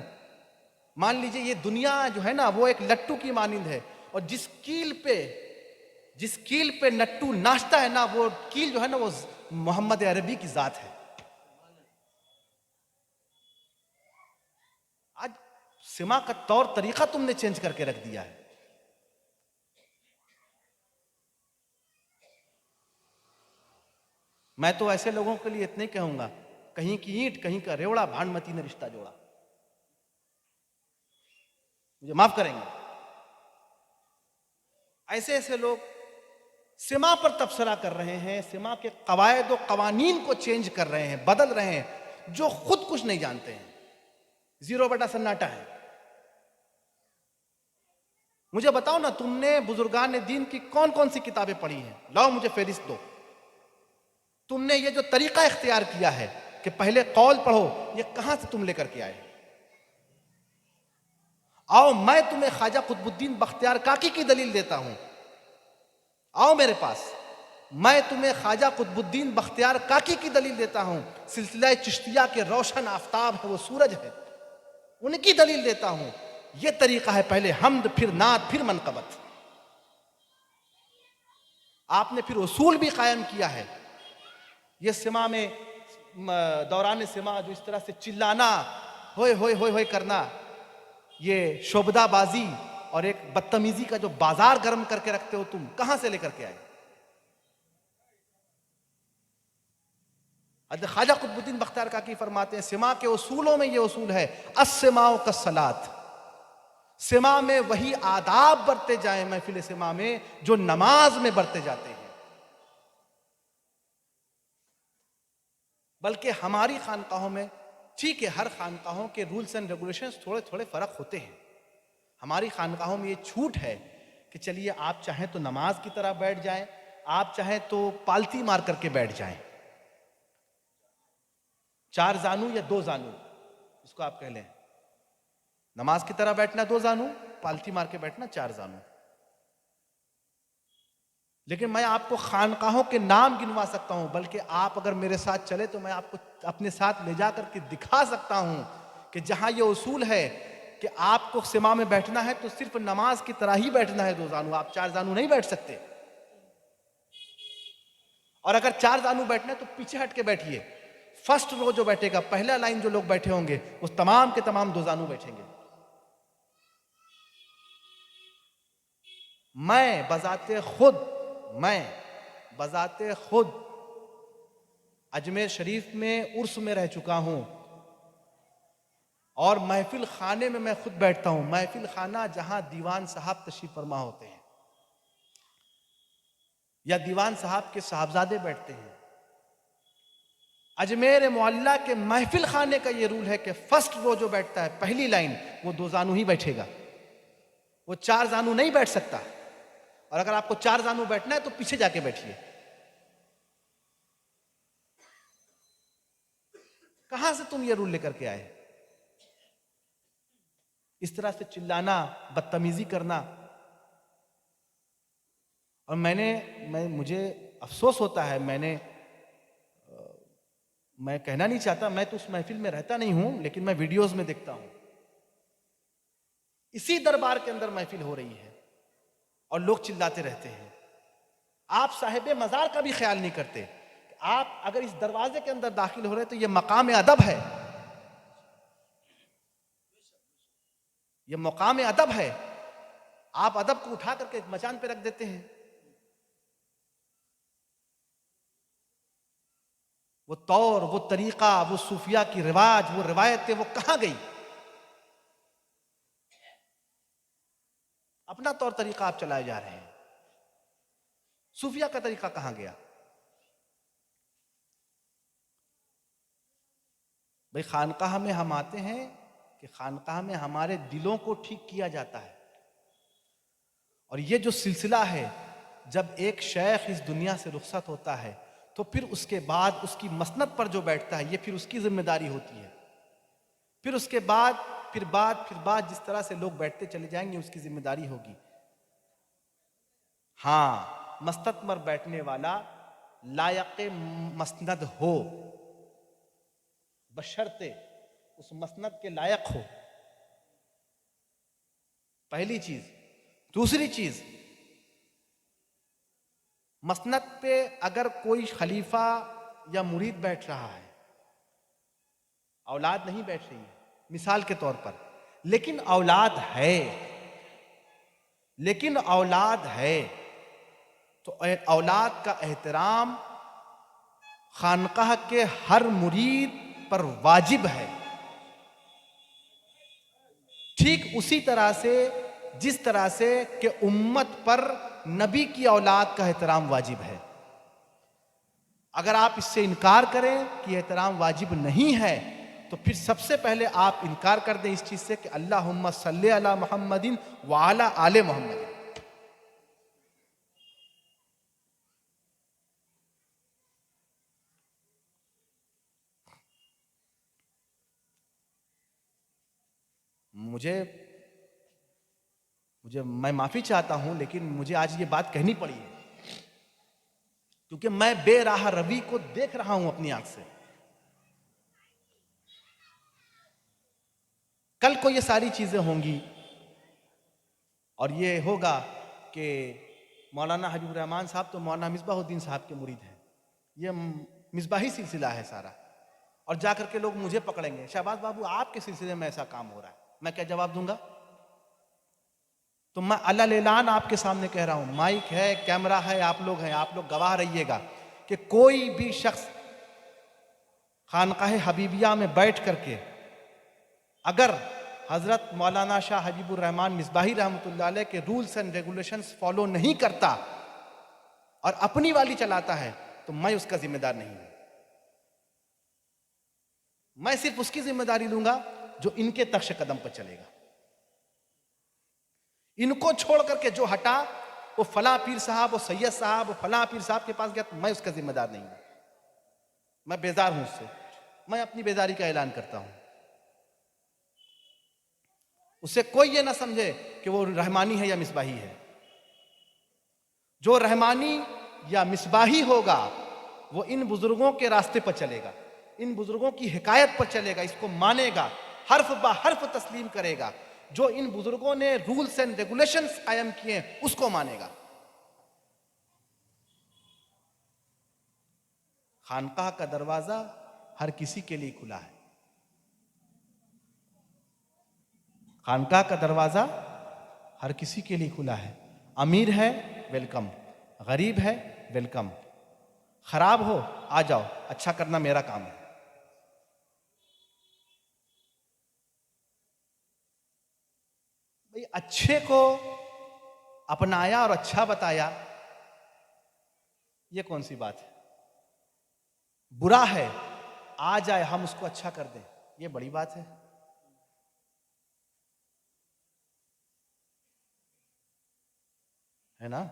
मान लीजिए ये दुनिया जो है ना वो एक लट्टू की मानिंद है, और जिस कील पे लट्टू नाचता है ना, वो कील जो है ना वो मोहम्मद अरबी की जात है। आज सिमा का तौर तरीका तुमने चेंज करके रख दिया है। मैं तो ऐसे लोगों के लिए इतने कहूंगा, कहीं की ईंट कहीं का रेवड़ा, भांडमती ने रिश्ता जोड़ा। मुझे माफ करेंगे, ऐसे ऐसे लोग सिमा पर तबसरा कर रहे हैं, सिमा के कवायद और कवानीन को चेंज कर रहे हैं, बदल रहे हैं, जो खुद कुछ नहीं जानते हैं। 0 सन्नाटा है। मुझे बताओ ना, तुमने बुजुर्गान दीन की कौन कौन सी किताबें पढ़ी हैं? लाओ मुझे फेरिस्त दो। तुमने ये जो तरीका इख्तियार किया है कि पहले कौल पढ़ो, ये कहां से तुम लेकर के आए? आओ मैं तुम्हें ख्वाजा कुतुबुद्दीन बख्तियार काकी की दलील देता हूं। आओ मेरे पास, मैं तुम्हें ख्वाजा कुतुबुद्दीन बख्तियार काकी की दलील देता हूं। सिलसिला चिश्तिया के रोशन आफताब है, वो सूरज है, उनकी दलील देता हूं। ये तरीका है, पहले हम्द, फिर नात, फिर मनकबत। आपने फिर उसूल भी कायम किया है। ये सिमा में दौरान सिमा जो इस तरह से चिल्लाना, होए होए होए होए करना, ये शोबदाबाजी और एक बदतमीजी का जो बाजार गर्म करके रखते हो, तुम कहां से लेकर के आए? ख्वाजा कुतुबुद्दीन बख्तियार काकी फरमाते हैं, सिमा के उसूलों में ये उसूल है, अस्सिमाओ कस्सलात, सिमा में वही आदाब बरते जाएं महफिल सिमा में जो नमाज में बरते जाते हैं। बल्कि हमारी खानकाहों में, ठीक है, हर खानकाहों के रूल्स एंड रेगुलेशंस थोड़े थोड़े फर्क होते हैं। हमारी खानकाहों में ये छूट है कि चलिए आप चाहें तो नमाज की तरह बैठ जाएं, आप चाहें तो पालती मार करके बैठ जाएं। 4 जानू या 2 जानू, इसको आप कह लें। नमाज की तरह बैठना 2 जानू, पालती मार के बैठना 4 जानू। लेकिन मैं आपको खानकाहों के नाम गिनवा सकता हूं, बल्कि आप अगर मेरे साथ चले तो मैं आपको अपने साथ ले जाकर के दिखा सकता हूं कि जहां ये उसूल है कि आपको सिमा में बैठना है तो सिर्फ नमाज की तरह ही बैठना है 2 जानू, आप 4 जानू नहीं बैठ सकते। और अगर 4 जानू बैठना है तो पीछे हट के बैठिए। फर्स्ट रो जो बैठेगा, पहला लाइन जो लोग बैठे होंगे, उस तमाम के तमाम 2 जानू बैठेंगे। मैं बजाते खुद अजमेर शरीफ में उर्स में रह चुका हूं, और महफिल खाने में मैं खुद बैठता हूं। महफिल खाना जहां दीवान साहब तशरीफ फरमा होते हैं या दीवान साहब के साहबजादे बैठते हैं। अजमेर मोहल्ला के महफिल खाने का यह रूल है कि फर्स्ट रो जो बैठता है, पहली लाइन, वो 2 जानू ही बैठेगा, वो 4 जानू नहीं बैठ सकता। और अगर आपको 4 जानू बैठना है तो पीछे जाके बैठिए। कहां से तुम ये रूल लेकर के आए? इस तरह से चिल्लाना, बदतमीजी करना। और मुझे अफसोस होता है, मैं कहना नहीं चाहता, मैं तो उस महफिल में रहता नहीं हूं, लेकिन मैं वीडियोस में देखता हूं, इसी दरबार के अंदर महफिल हो रही है और लोग चिल्लाते रहते हैं। आप साहिबे मजार का भी ख्याल नहीं करते। आप अगर इस दरवाजे के अंदर दाखिल हो रहे तो ये मकाम अदब है, ये मकाम अदब है। आप अदब को उठा करके मचान पे रख देते हैं। वो तौर, वो तरीका, वो सूफिया की रिवाज, वो रिवायतें, वो कहां गई? अपना तौर तरीका आप चलाए जा रहे हैं, सूफिया का तरीका कहां गया? भाई खानकाह में हम आते हैं कि खानकाह में हमारे दिलों को ठीक किया जाता है, और ये जो सिलसिला है, जब एक शेख इस दुनिया से रुखसत होता है तो फिर उसके बाद उसकी मसनद पर जो बैठता है, ये फिर उसकी जिम्मेदारी होती है। फिर उसके बाद फिर बाद जिस तरह से लोग बैठते चले जाएंगे, उसकी जिम्मेदारी होगी। हाँ, मसनद पर बैठने वाला लायक मसनद हो, बशर्ते उस मसनद के लायक हो, पहली चीज। दूसरी चीज, मसनद पे अगर कोई खलीफा या मुरीद बैठ रहा है, औलाद नहीं बैठ रही है मिसाल के तौर पर, लेकिन औलाद है, तो औलाद का एहतराम खानकाह के हर मुरीद पर वाजिब है। ठीक उसी तरह से जिस तरह से कि उम्मत पर नबी की औलाद का एहतराम वाजिब है। अगर आप इससे इनकार करें कि एहतराम वाजिब नहीं है, तो फिर सबसे पहले आप इनकार कर दें इस चीज से कि अल्लाहुम्मा सल्ली अला मुहम्मदिन व अला आले मुहम्मदिन। मैं माफी चाहता हूं, लेकिन मुझे आज ये बात कहनी पड़ी है, क्योंकि मैं बेराह रवि को देख रहा हूं अपनी आंख से। कल को ये सारी चीजें होंगी और ये होगा कि मौलाना हबीबुर रहमान साहब तो मौलाना मिसबाहुद्दीन साहब के मुरीद हैं, ये मिसबाही सिलसिला है सारा, और जाकर के लोग मुझे पकड़ेंगे, शहबाज बाबू आपके सिलसिले में ऐसा काम हो रहा है। मैं क्या जवाब दूंगा? तो मैं अल्लाह आपके सामने कह रहा हूं, माइक है, कैमरा है, आप लोग हैं, आप लोग गवाह रहिएगा कि कोई भी शख्स खानकाह हबीबिया में बैठ करके अगर हजरत मौलाना शाह हबीबुर रहमान मिसबाही रहमतुल्लाह अलैह के रूल्स एंड रेगुलेशंस फॉलो नहीं करता और अपनी वाली चलाता है, तो मैं उसका जिम्मेदार नहीं हूं। मैं सिर्फ उसकी जिम्मेदारी लूंगा जो इनके तख्श कदम पर चलेगा। इनको छोड़ करके जो हटा, वो फला पीर साहब, वो सैयद साहब, वो फला पीर साहब के पास गया, तो मैं उसका जिम्मेदार नहीं हूं। मैं बेजार हूं उससे, मैं अपनी बेजारी का ऐलान करता हूं। उससे कोई ये ना समझे कि वो रहमानी है या मिसबाही है। जो रहमानी या मिसबाही होगा वो इन बुजुर्गों के रास्ते पर चलेगा, इन बुजुर्गों की हिकायत पर चलेगा, इसको मानेगा, हर्फ बा हर्फ तस्लीम करेगा। जो इन बुजुर्गों ने रूल्स एंड रेगुलेशंस कायम किए उसको मानेगा। खानकाह का दरवाजा हर किसी के लिए खुला है। खानकाह का दरवाजा हर किसी के लिए खुला है। अमीर है वेलकम, गरीब है वेलकम, खराब हो आ जाओ, अच्छा करना मेरा काम है। भाई अच्छे को अपनाया और अच्छा बताया, ये कौन सी बात है? बुरा है आ जाए हम उसको अच्छा कर दें, ये बड़ी बात है। है ना?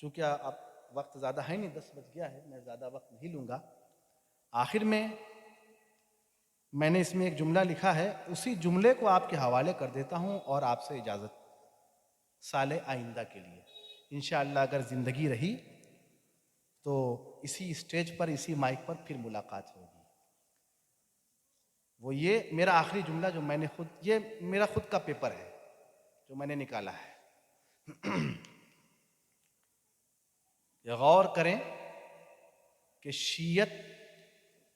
चूंकि अब वक्त ज्यादा है नहीं, 10 बज गया है, मैं ज्यादा वक्त नहीं लूंगा। आखिर में मैंने इसमें एक जुमला लिखा है, उसी जुमले को आपके हवाले कर देता हूं और आपसे इजाजत साले आइंदा के लिए। इंशाअल्लाह अगर जिंदगी रही तो इसी स्टेज पर, इसी माइक पर फिर मुलाकात होगी। वो ये मेरा आखिरी जुमला जो मैंने खुद, ये मेरा खुद का पेपर है जो मैंने निकाला है। ये गौर करें कि शीयत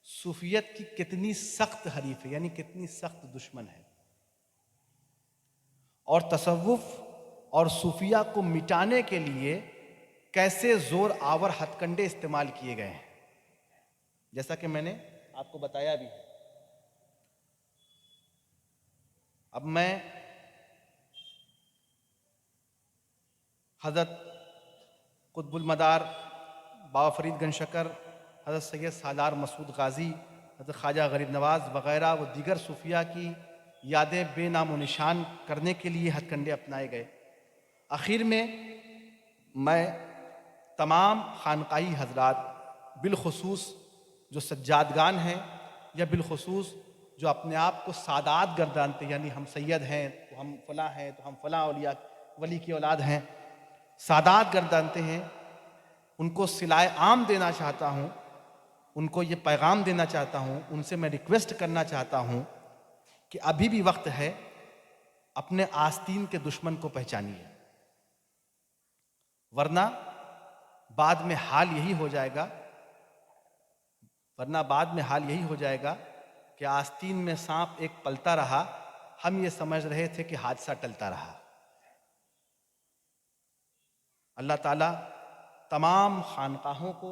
सूफियत की कितनी सख्त हरीफ है, यानी कितनी सख्त दुश्मन है, और तसव्वुफ और सूफिया को मिटाने के लिए कैसे जोर आवर हथकंडे इस्तेमाल किए गए हैं। जैसा कि मैंने आपको बताया भी है। अब मैं हज़रत कुतुबुल मदार बाबा फरीद गंज शकर, हज़रत सैयद सालार मसूद गाज़ी, हज़रत ख्वाजा गरीब नवाज़ वग़ैरह व दीगर सूफिया की यादें बेनाम व निशान करने के लिए हथकंडे अपनाए गए। आखिर में मैं तमाम खानकाही हजरात, बिलखुसूस जो सज्जादगान हैं या बिलखुसूस जो अपने आप को सादात गर्दानते, यानी हम सैयद हैं तो हम फ़लाँ हैं तो हम फ़लाँ औलिया वली की औलाद हैं, सादात गर्दानते हैं, उनको सिलाए आम देना चाहता हूँ, उनको ये पैगाम देना चाहता हूँ, उनसे मैं रिक्वेस्ट करना चाहता हूँ कि अभी भी वक्त है, अपने आस्तीन के दुश्मन को पहचानिए, वरना बाद में हाल यही हो जाएगा कि आस्तीन में सांप एक पलता रहा, हम ये समझ रहे थे कि हादसा टलता रहा। अल्लाह ताला तमाम खानकाहों को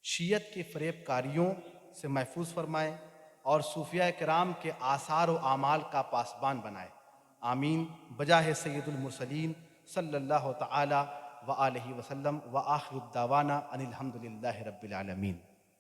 शियत के फरेबकारियों से महफूज फरमाए और सूफिया किराम के आसार व आमाल का पासबान बनाए। आमीन। बजाह सैयदुल मुरसलीन सल्लल्लाहु तआला व आलिहि वसल्लम व आखिर दावाना अनिल हम्दुलिल्लाहि रब्बिल आलमीन।